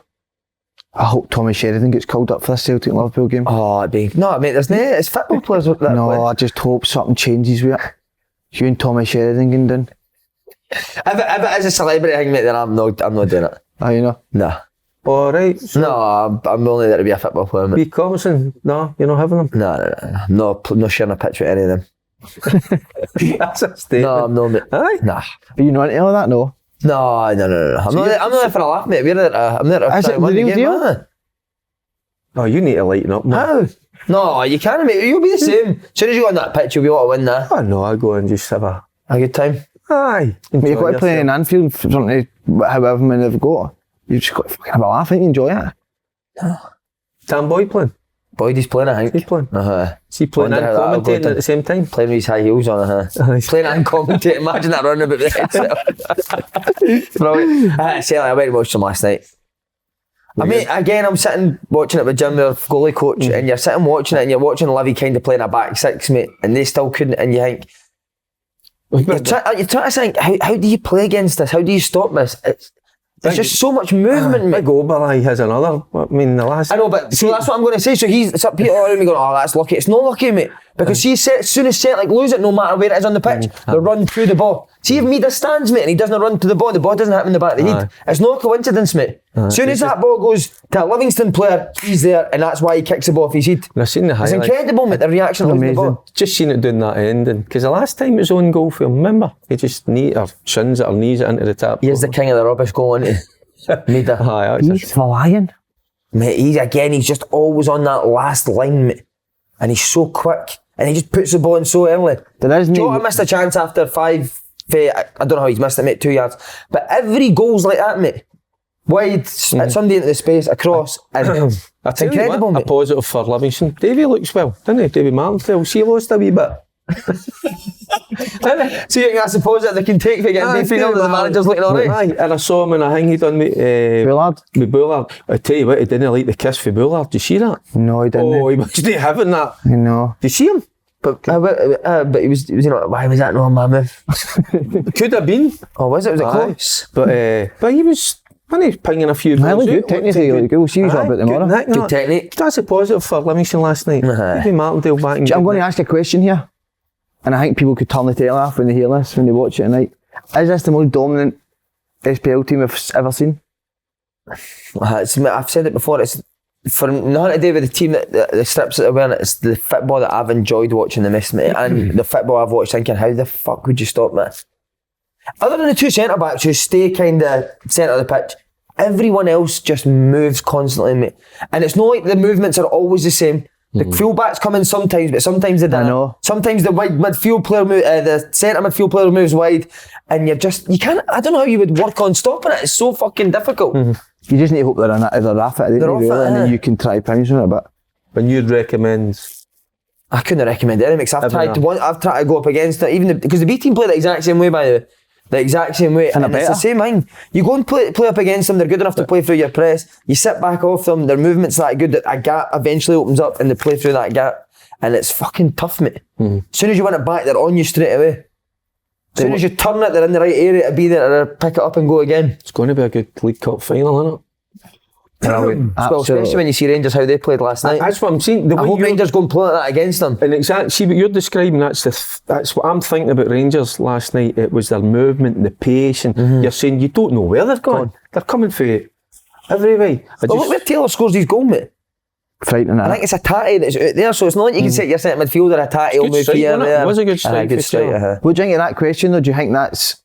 I hope Tommy Sheridan gets called up for the Celtic Liverpool game. Oh, it'd be... No, mate, there's no... It's football players that No, play. I just hope something changes with it. You and Tommy Sheridan getting done. If it is a celebrity thing, mate, then I'm not doing it. Oh, you know? Nah. All right. So No, I'm only there to be a football player, mate. B. Comerson, no, you're not having them? No. No sharing a pitch with any of them. That's a statement. No, I'm not, mate. Aye? Nah. Are you not into all that? No. No. I'm not there for a laugh, mate. I'm there to Is it the real deal? Man. Oh, you need to lighten up, man. How? No, you can't, mate. You'll be the same. As soon as you go on that pitch, you'll be able to win that. Oh, no, I go and just have a good time. Aye. You've got to play in Anfield in front of however many they've got. You've just got to fucking have a laugh and enjoy it. Dan Boyd playing? Boydie's playing, I think. He's playing. Is he playing Wonder and how that'll go commentating down. at the same time? Playing with his high heels on, He's playing and commentating. Imagine that running about the head. Brilliant. I went and watched them last night. I mean, again, I'm sitting watching it with Jim, their goalie coach, and you're sitting watching it and you're watching Livy kind of playing a back six, mate, and they still couldn't, and you think, you're trying to think, how do you play against this? How do you stop this? There's just so much movement, mate. Big Oberlai has another. I mean, the last. I know, but so that's what I'm going to say. So some people around me going, oh, that's lucky. It's not lucky, mate. Because as soon as Celtic lose it, no matter where it is on the pitch, they run through the ball. See if Mida stands, mate, and he doesn't run to the ball doesn't hit him in the back of the head. It's no coincidence, mate. As soon as that ball goes to a Livingston player, he's there, and that's why he kicks the ball off his head. I've seen the highlights. It's incredible, mate, the reaction of the ball. Just seen it doing that ending. Because the last time it was on goal for him, remember? He just shins it or knees it into the tap. He's the king of the rubbish goal, isn't he? Mida. He's flying. Mate, he's just always on that last line, mate. And he's so quick. and he just puts the ball in so early. Jota missed a chance after 5. I don't know how he's missed it, mate. 2 yards. But every goal's like that, mate. Wide, somebody into the space, across, and it's incredible, mate. A positive for Livingston. Davy looks well, didn't he? Davy Martindale. She lost a wee bit. So you think that's a positive they can take for getting 3-0 the manager's looking alright? And I saw him in a thing he done with Bullard. I tell you what, he didn't like the kiss for Bullard. Did you see that? No, he didn't. Oh, he wasn't having that. No. Did you see him? But he was why was that not on my move? Could have been. Oh, was it? Was it close? But he was pinging a few goals. Good technically. We'll see you about tomorrow. Good technique. That's a positive for Livingston last night. Maybe Martindale back in. I'm going to ask a question here, and I think people could turn the tail off when they hear this, when they watch it tonight. Is this the most dominant SPL team I've ever seen? I've said it before. It's for nothing to do with the team that strips that they're wearing. It's the football that I've enjoyed watching the most, mate, and the football I've watched thinking, how the fuck would you stop that? Other than the two centre backs who stay kind of centre of the pitch, everyone else just moves constantly, mate. And it's not like the movements are always the same. The full backs come in sometimes, but sometimes they don't. I know. Sometimes the wide midfield player, the centre midfield player moves wide, and you can't. I don't know how you would work on stopping it. It's so fucking difficult. You just need to hope they're off it, really, and then you can try pounds on it a bit. When you'd recommend. I couldn't recommend it because I've tried to go up against it, even because the B team play the exact same way, by the way. The exact same way, and it's the same thing. You go and play up against them, they're good enough to play through your press, you sit back off them, their movement's that good that a gap eventually opens up and they play through that gap, and it's fucking tough, mate. As soon as you win it back, they're on you straight away. As soon as you turn it, they're in the right area to be there to pick it up and go again. It's going to be a good League Cup final, isn't it? Well, especially when you see Rangers how they played last night. That's what I'm saying. I hope Rangers go and play that against them. And exactly, see what you're describing. That's what I'm thinking about Rangers last night. It was their movement, and the pace, and you're saying you don't know where they're going. They're coming for it every way. Look where Taylor scores these goals, mate. Frightening. I think it's a tatty that's out there, so it's not like you can say you're centre midfielder, a tatty will move here and there. It was a good strike. What do you think of that question though? Do you think that's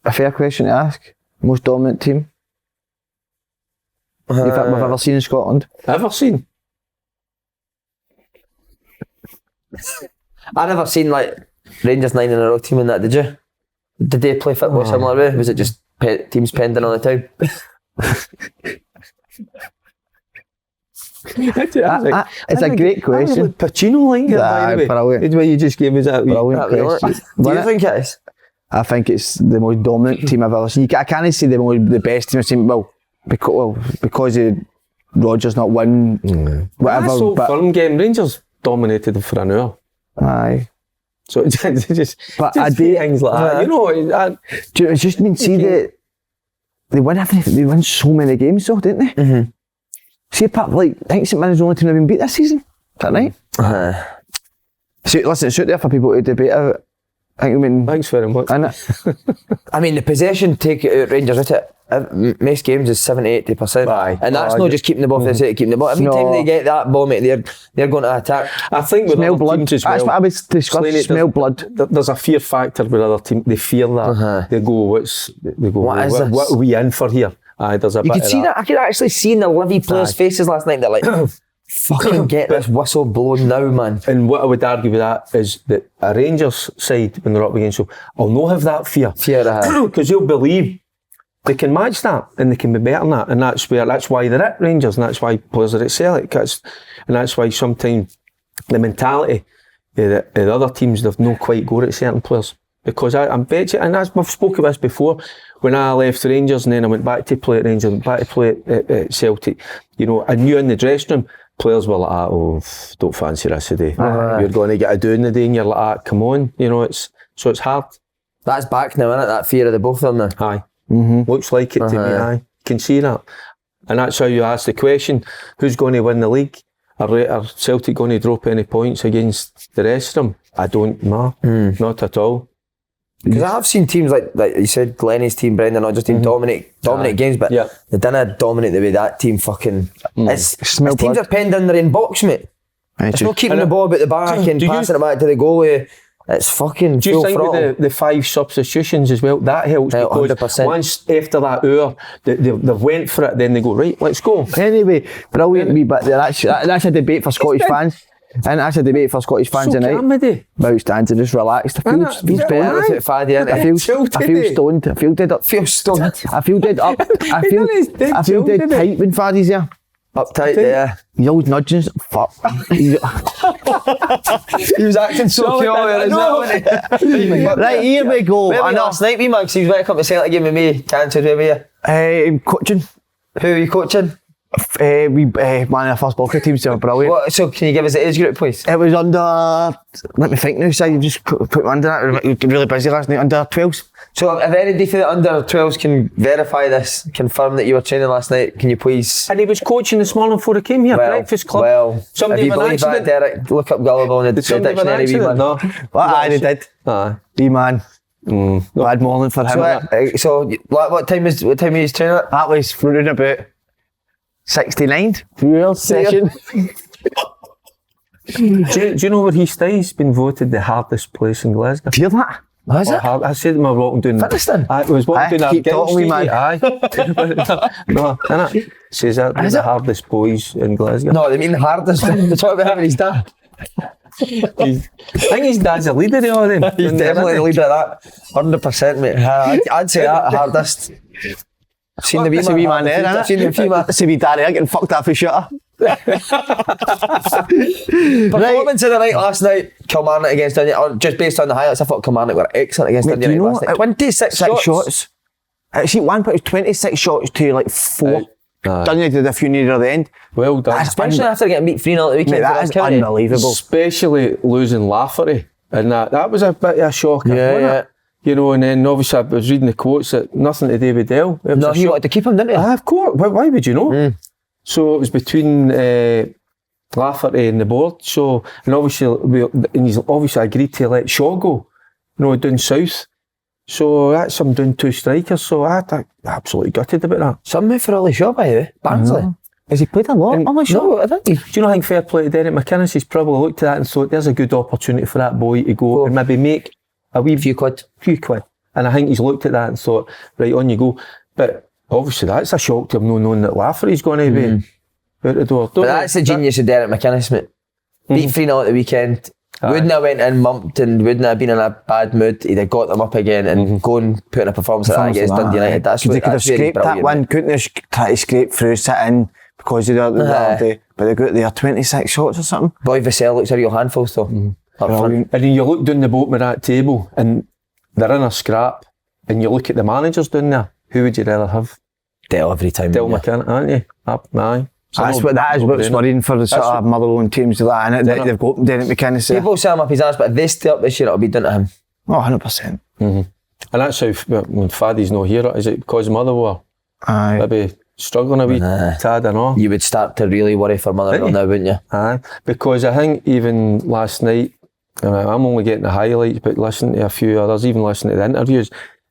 a fair question to ask? Most dominant team we've ever seen in Scotland? Ever seen? I never seen like Rangers 9 in a row team in that, did you? Did they play football similar way? Was it just teams pending on the town? It's a great question. Like Pacino like it, by the way. The way you just gave us that brilliant question. Do you think it is? I think it's the most dominant team I've ever seen. I can't say the best team I've seen. Because Rodgers not win, whatever. That's so firm game. Rangers dominated them for an hour. Aye. So it's just things like that. Do you know, it's just they win so many games, though, didn't they? See, apart I think St Mirren's the only team they've been beat this season. Is that right? So listen, it's out there for people to debate it. Thanks very much. I mean, the possession take Rangers out it. Most games is 70-80%, and that's not just keeping the ball for the sake of keeping the ball. Every time they get that ball, mate, they're going to attack. I think with smell other blood. Teams as well, that's what I was discussing. Smell blood. There's a fear factor with other teams. They fear that. They go, what are we in for here? There's a. You could see that. I could actually see in the Livy players' faces last night. They're like, fucking get this whistle blown now, man. And what I would argue with that is that a Rangers side, when they're up against them, will not have that fear. Because they'll believe they can match that and they can be better than that. And that's why they're at Rangers, and that's why players are at Celtic. And that's why sometimes the mentality of the other teams, they've not quite got at certain players. Because I bet you, and I've spoken of this before, when I left Rangers and then I went back to play at Rangers, went back to play at Celtic, I knew in the dressing room, players were like, don't fancy this today. You're going to get a do in the day, and you're like, come on, it's hard. That's back now, isn't it? That fear of the both of them now. Aye. Looks like it to me, aye. Can see that. And that's how you ask the question, who's going to win the league? Are Celtic going to drop any points against the rest of them? I don't know. Not at all. Because I have seen teams like you said, Glennie's team, Brendan Rodgers' team dominate games, but they didn't dominate the way that team fucking. Teams are penned in their own box, mate. It's not keeping the ball about the back and passing it back to the goalie. It's fucking do you think with the 5 substitutions as well, that helps? Because 100%. Once after that hour they went for it, then they go, right, let's go. Anyway, brilliant wee bit there. That's a debate for Scottish fans. And that's a debate for Scottish fans tonight. About stands and just relaxed. I feel better without Faddy in it. I feel stoned. I feel dead up. I feel dead up. I feel dead tight when Faddy's here. Uptight, yeah. He always nudges. Fuck. He was acting so peculiar as well, Right, here we go. Last night, we Max, he was meant to come to Celtic game with me. Cancelled, where were you? I'm coaching. Who are you coaching? We man our first Balkan team, so brilliant. So can you give us the age group, please? It was under, let me think now, so you just put me under that. We were really busy last night, under 12s. So if anybody for the under 12s can verify this, confirm that you were training last night, can you please? And he was coaching this morning before he came here, Breakfast Club. Well, somebody if you believe that, Derek, look up Gullible in the dictionary. No. I did. Wee man. Bad morning for him. So what time was you training at? That was running about 69 real session. do you know where he stays? He's been voted the hardest place in Glasgow. Feel that? What is it? I said to him, I was walking down. Featherstone? I was walking down keep talking to me, man. Aye. No, innit? Says that they're the hardest boys in Glasgow. No, they mean the hardest. They're talking about him and his dad. I think his dad's a leader of all them. He's definitely the leader of that. 100%, mate. I'd say that hardest. I've seen the wee man there, innit? I've seen the wee man. See me daddy getting fucked up for shooter. Performance of the night last night, Kilmarnock against Dundee, or just based on the highlights, I thought Kilmarnock were excellent against Dundee last night. 26 shots. Actually, one point was 26 shots to like 4. Dundee did a few near the end. Well done. Especially after getting beat 3-0 at the weekend. That is unbelievable. Especially losing Lafferty. And that was a bit of a shocker, wasn't it? You know, and then obviously I was reading the quotes that nothing to do with Dale. No, he wanted to keep him, didn't he? Of course. Why would you know? So it was between Lafferty and the board. So, and obviously, he's obviously agreed to let Shaw go, you know, down south. So that's him doing 2 strikers. So I'm absolutely gutted about that. Some move for Ollie Shaw, by the way. Barnsley. Has he played a lot? Ollie Shaw? No, I think do you know, I think fair play to Derek McInnes, he's probably looked at that and thought there's a good opportunity for that boy to go and maybe make a wee few quid. And I think he's looked at that and thought, right, on you go. But obviously that's a shock to him not knowing that Lafferty's going to be out the door. But that's the genius of Derek McInnes, mate. Beat 3-0 at the weekend. Wouldn't have went in mumped and wouldn't have been in a bad mood. He'd have got them up again and go and put in a performance like that against Dundee United. That's what, they could have scraped that one, couldn't they? Try to scrape through, sit in because they but they got their 26 shots or something. Boy, Vassell looks a real handful still. And then you look down the bottom of that table and they're in a scrap, and you look at the managers down there. Who would you rather have? Dale every time. Dale McInnes, aren't you? Aye. That is what's worrying for the sort of Motherwell teams like that, innit? They've got Derek McInnes there. People say him up his ass, but if they stay up this year, it'll be done to him. Oh, 100%. And that's how, when Faddy's not here, is it because Motherwell? Aye. Maybe struggling a wee tad and all. You would start to really worry for Motherwell now, wouldn't you? Aye. Because I think even last night, and I'm only getting the highlights, but listening to a few others, even listening to the interviews,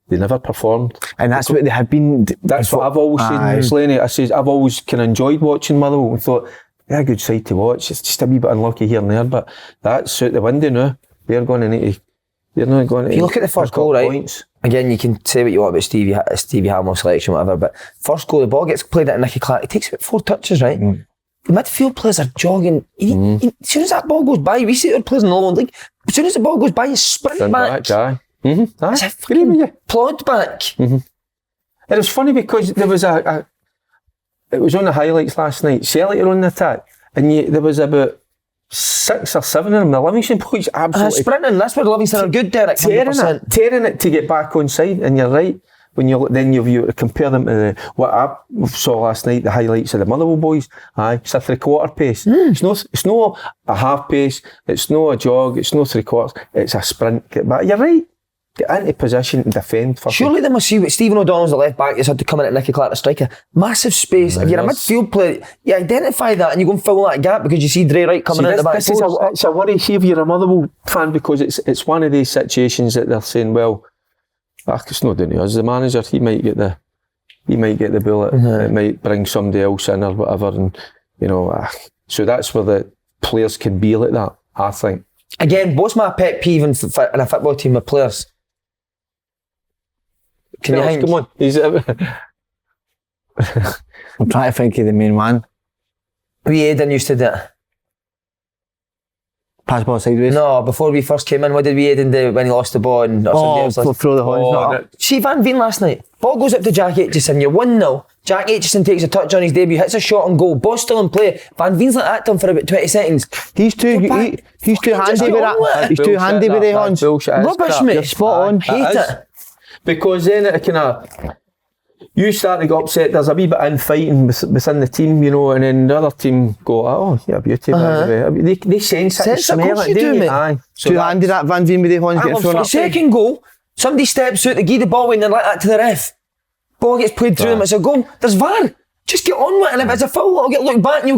they never performed. And that's what they had been. That's what I've always said, Slaney. I says I've always kind of enjoyed watching Motherwell and thought, they're a good side to watch. It's just a wee bit unlucky here and there, but that's out the window now. They're going to need to. They're not going to. If you look at the first goal, right? Points. Again, you can say what you want about Stevie Hamill's selection, whatever, but first goal, the ball gets played at Nicky Clark. It takes about 4 touches, right? The midfield players are jogging. As soon as that ball goes by, we see our players in the Lowland League. As soon as the ball goes by, you sprint back. It's a fucking plod back. It was funny because there was it was on the highlights last night. Celtic are on the attack, and there was about 6 or 7 of them. The Livingston boys absolutely sprinting. That's where Livingston are good, Derek. Tearing it to get back on side, and you're right. When you compare them to what I saw last night, the highlights of the Motherwell boys. It's a 3/4 pace. It's no a half pace. It's no a jog. It's no 3/4. It's a sprint. Get back. You're right. Get into position and defend. Surely they must see what Stephen O'Donnell's the left back has had to come in at Nicky Clark, the striker. Massive space. If you're a midfield player, you identify that and you go and fill that gap because you see Dre Wright coming in at the back. It's a worry. See if you're a Motherwell fan, because it's one of these situations that they're saying, well, it's not down to us, the manager. He might get the bullet. It might bring somebody else in or whatever, and so that's where the players can be like that, I think. Again, what's my pet peeve in a football team with players? Can you hang? Come on. I'm trying to think of the main one. We Aidan used to do it. Pass ball sideways. No, before we first came in, what did we Aiden do when he lost the ball? And throw the horns. See Van Veen last night. Ball goes up to Jack Aitchison. You're 1-0. Jack Aitchison takes a touch on his debut, hits a shot on goal. Ball's still in play. Van Veen's like that to him for about 20 seconds. He's too handy with that. He's too handy with the horns. Rubbish, mate. Spot on. Hate it. Because then it kind of, you start to get upset, there's a wee bit of infighting within the team, you know, and then the other team go, oh, yeah, beauty, by the way. They sense it, smell it, don't they? Aye. Too handy that Van Veen with the horns gets thrown up. Second goal, somebody steps out to give the ball when they're like that to the ref. Ball gets played through him, it's a goal. There's VAR. Just get on with it, and if it's a foul, it'll get looked back and you'll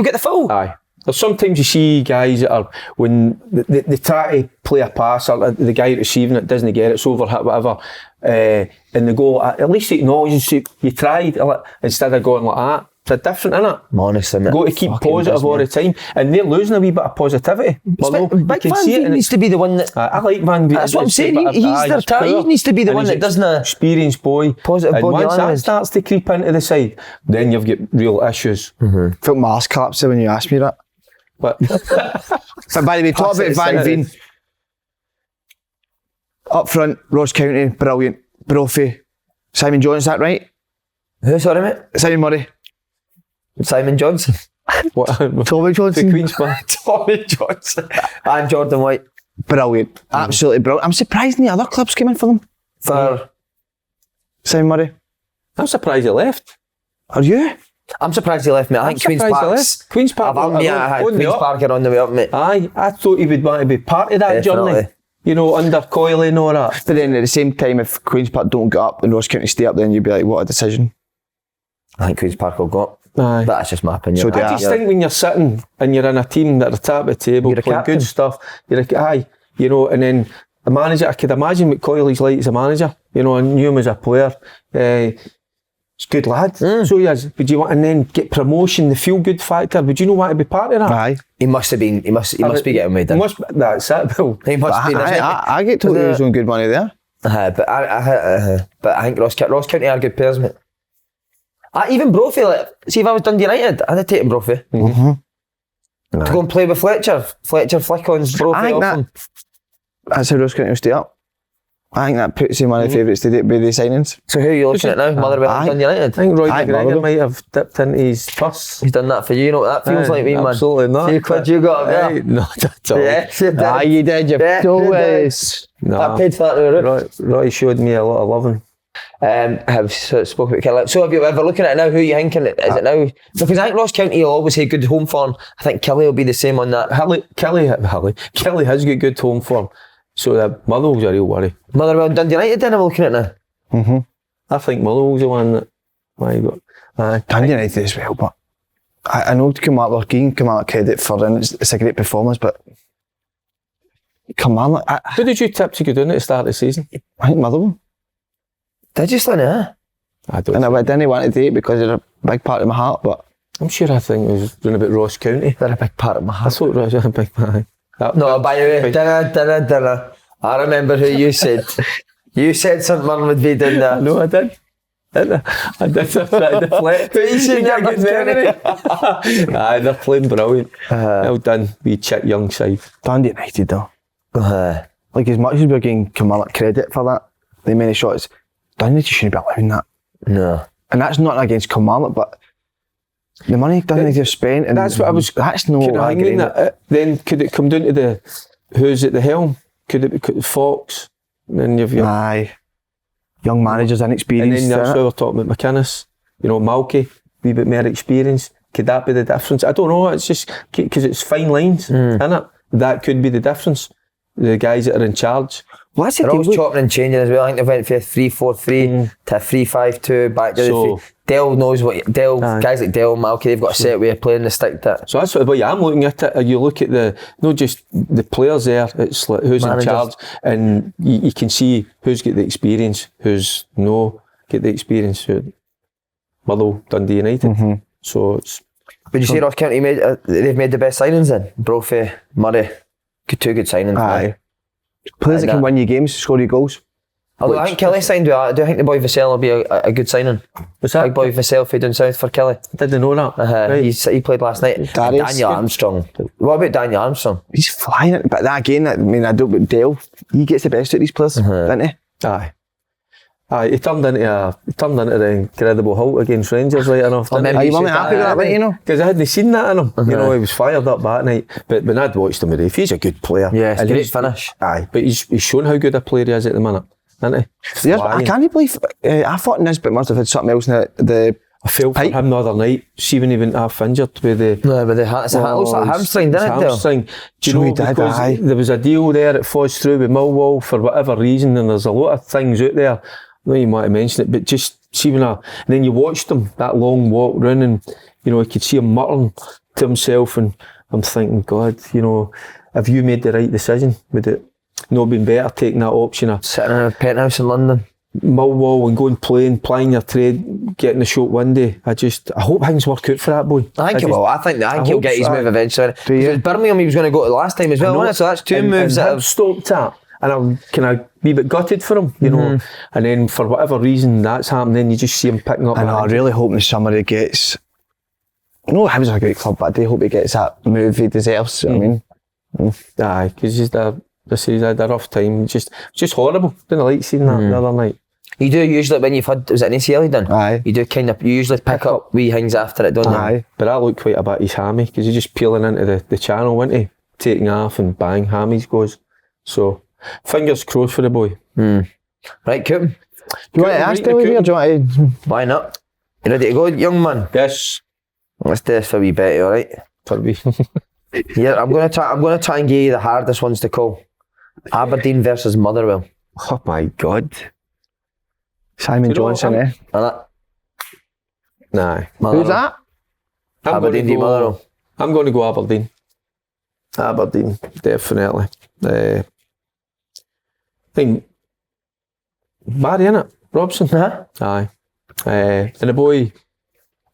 get the foul. Aye. There's sometimes you see guys that are, when they try to play a pass, or the guy receiving it doesn't get it, it's overhit, whatever, and they go, at least acknowledge you tried, instead of going like that. It's different, isn't it? Honestly, mate. Go to keep positive all the time, and they're losing a wee bit of positivity. Big Van Veen needs to be the one that... I like Van Veen. That's what I'm saying, he needs to be the one that doesn't... Experienced boy. Positive and body once that starts to creep into the side, then you've got real issues. Felt my arse collapse when you asked me that. But by the way, talk about Van Veen. Up front, Ross County, brilliant. Brophy. Simon Johnson, is that right? Who, sorry, mate? Simon Murray. Simon Johnson. What? Tommy Johnson. The Queen's Park. Tommy Johnson. And Jordan White. Brilliant. Absolutely brilliant. I'm surprised the other clubs came in for them. For Simon Murray. I'm surprised he left. Are you? I'm surprised he left, mate. I think Queen's Park are on the way up, mate. Aye, I thought he would want to be part of that journey. You know, under Coyley and all that. But then at the same time, if Queen's Park don't get up and Ross County stay up, then you'd be like, what a decision. I think Queen's Park will go up. Aye. That's just my opinion. So I just think when you're sitting and you're in a team that are top of the table, playing good stuff, you know, and then a manager, I could imagine what Coyley's like as a manager. You know, I knew him as a player. He's a good lad. So he is. Would you want, and then get promotion, the feel good factor? Would you not want to be part of that? Aye. He must have been. He must be getting made in. That's it, Bill. He must be. I get told he was on good money there. But I think Ross County are good players, mate. Even Brophy, see if I was Dundee United, I'd have taken Brophy. To go and play with Fletcher. Fletcher flick-ons Brophy. I think that's how Ross County will stay up. I think that puts him one of the favourites to do with the signings. So who are you looking at now? Motherwell and Dundee United? I think Roy McGregor might have dipped into his purse. He's done that for you, know what that feels like, man? Absolutely not. Few quid you got up there? Not at all. Yes, you did. You did. I paid for that. Roy showed me a lot of loving. Have spoke about Kelly. So have you ever looking at it now? Who are you thinking? Is it now? Because I think Ross County will always have good home form. I think Kelly will be the same on that. Kelly has got good home form. So Motherwell's a real worry. Motherwell and Dundee United then I'm looking at now. I think Motherwell's the one that Dundee United as well, but I know Kilmarnock credit for and it's a great performance, but Kilmarnock. Who did you tip to go down at the start of the season? I think Motherwell. Did you, Slaney? I didn't want to do it because they're a big part of my heart, but I'm sure I think it was doing about Ross County. They're a big part of my heart. I thought Ross was a big part. No, by the way, dinner. I remember who you said. You said St Mirren would be down there. No, I did. I did try to deflect. But you said Aye, they're playing brilliant. Well done, wee chick young side. Dundee United though. Like as much as we're getting Kilmarnock credit for that, the many shots, Dundee shouldn't be allowing that. No. And that's not against Kilmarnock, but the money Dundee have spent, and that's what I was. That's no agreement. Then could it come down to who's at the helm? Could it be Fox? And then you've young managers, inexperienced. And then that's why we're talking about McInnes. You know, Malky, wee bit more experience. Could that be the difference? I don't know. It's just because it's fine lines, isn't it? That could be the difference. The guys that are in charge. Well, they're always chopping and changing as well. I think they went from a 3-4-3 to a 3-5-2 back to the 3. Dale knows guys like Dale and Malky, they've got a set way of playing the stick to. So that's what I'm looking at it. You look at not just the players there, it's like who's managers in charge, and you can see who's got the experience, who's get the experience. Motherwell, Dundee United. So it's. Would you say Ross County they've made the best signings then? Brophy, Murray, two good signings. Aye. Players that can win you games, score you goals. Although I think Kelly signed with that. Do you think the boy Vassell will be a good signing? What's that? Big boy Vassell for down south for Kelly. Didn't know that. Right. He played last night. Daniel Armstrong. What about Daniel Armstrong? He's flying it, but that again, I mean, I don't. But Dale, he gets the best out of these players, doesn't he? Aye, he turned into the incredible Hulk against Rangers right enough. You weren't happy with that, you know? Because I hadn't seen that in him. You know, he was fired up that night. But when I'd watched him today, he's a good player. Yeah, it's great finish. Aye, but he's shown how good a player he is at the minute, isn't he? I can't believe. I thought Nisbet must have had something else in the I felt for him the other night. See when he went half injured with the. No, but it looks like a hamstring, didn't it? Hamstring. Do you know, because there was a deal there that falls through with Millwall for whatever reason, and there's a lot of things out there. I know you might have mentioned it, but just see and then you watched him that long walk round, and you know you could see him muttering to himself, and I'm thinking, God, you know, have you made the right decision? Would it not been better taking that option of sitting in a penthouse in London, Millwall, and going plying your trade, getting the short window? I hope things work out for that boy. I think he will. I think he'll get his move eventually. Because Birmingham he was going to go to last time as well, wasn't it? So that's two moves that have stopped at. And I'm kind of a wee bit gutted for him, you know. And then for whatever reason that's happened, then you just see him picking up. And I really hope in the summer he gets. No, he was a great club, but I do hope he gets that move he deserves. You know what I mean? Aye, because he's had a rough time. Just horrible. Didn't like seeing that the other night. You do usually when you've had, was it an ACL you done? Aye. You do you usually pick up wee things after it, don't you? Aye. But I looked quite a bit his hammy because he's just peeling into the channel, wasn't he? Taking off and bang, hammies goes. So. Fingers crossed for the boy. Right, Coop. Do you want to ask him here? Do you want to? Why not? You ready to go, young man? Yes. Let's do this for a wee bit, alright? Yeah, I'm gonna try and give you the hardest ones to call. Aberdeen versus Motherwell. Oh my God. Simon Johnson, eh? Nah. Who's that? Aberdeen v Motherwell. I'm going to go Aberdeen. Aberdeen, definitely. I think Barry, innit? Robson. Aye. And the boy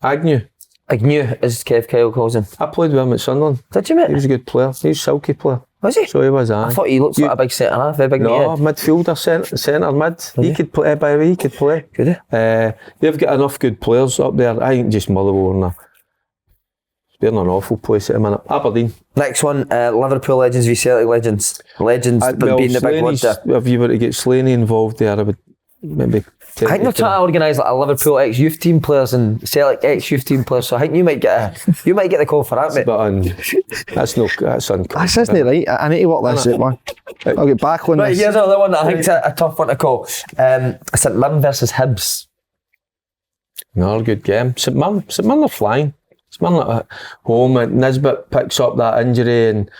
Agnew, as Kev Kyle calls him. I played with him at Sunderland. Did you, mate? He was a good player. He was a silky player. Was he? So he was, aye. I thought he looked like a big centre half, very big. No, midfielder, centre mid. He could play, by the way, he could play. Could he? They've got enough good players up there. I think just Motherwell they're in an awful place at the minute. Aberdeen. Next one, Liverpool legends v Celtic legends. Legends being the big word there. If you were to get Slaney involved there, I would maybe. I think they're trying to organise like a Liverpool ex-youth team players and Celtic ex-youth team players. So I think you might get the call for that, mate. But that's uncomfortable. That's isn't right. I need to work this out, man. I'll get back on right, this. Here's another one that I think's a tough one to call. St Mirren versus Hibs. Another good game. St Mirren are flying. St Mirren at home, and Nisbet picks up that injury, and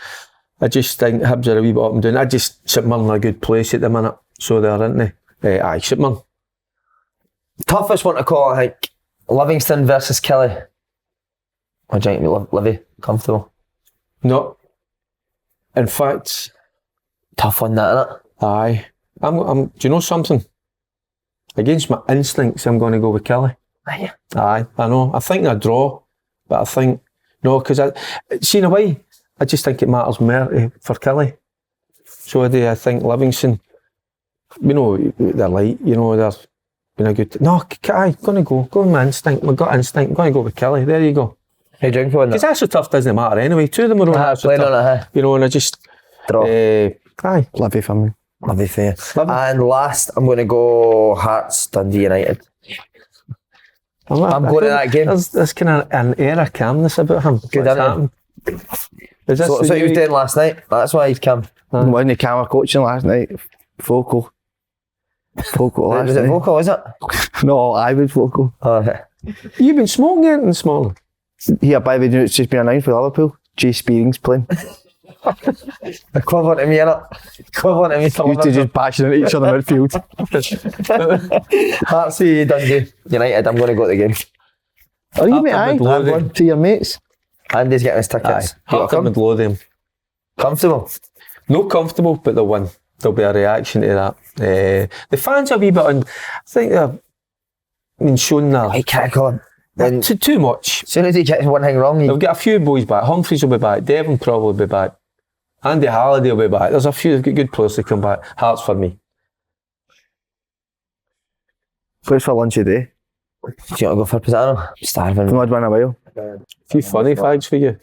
I just think Hibs are a wee bit up and down. St Mirren are a good place at the minute, so they are, aren't they? Aye, St Mirren. Toughest one to call, I think. Livingston versus Kelly. What do you think, Livy? Comfortable? No. In fact, tough one, that, innit? Aye. Do you know something? Against my instincts, I'm going to go with Kelly. Aye. Aye, I know. I think a draw, but I think no, because in a way, I just think it matters more for Kelly. So I think Livingston, you know, they're light, you know, they're been a good. No, I'm going to go with my instinct, my gut instinct. I'm going to go with Kelly. There you go. Hey, drink for one. Because that's so tough, doesn't matter anyway. Two of them are on that. Playing on it, you know, and I just draw. Aye, Livy for me. Livy fair. And last, I'm going to go Hearts Dundee United. I'm going to that game. There's kind of an air of calmness about him. Good, isn't it? So what he was doing last night. That's why he's calm. Wasn't he calm coaching last night? Vocal last night. Was it vocal, is it? No, I was vocal. You've been smoking it this morning. Here, by the way, it's just been announced for Liverpool. Jay Spearing's playing. Equivalent to me, innit? Equivalent to me. Used to just bashing into each other in midfield. Hearts Dundee United. I'm going to go to the game. Are you, mate? Aye. To your mates. Andy's getting his tickets. Heart and Midlothian. Comfortable? No comfortable, but they'll win. There'll be a reaction to that. The fans are a wee bit I think they're shown that. I can't call him. Too much. As soon as he gets one thing wrong, they'll get a few boys back. Humphreys will be back. Devon probably be back. Andy Halliday will be back. There's a few good players to come back. Hearts for me. Place for lunch today. Do you want to go for Pisano? I'm starving. I've not had one in a while. A few funny fags for you.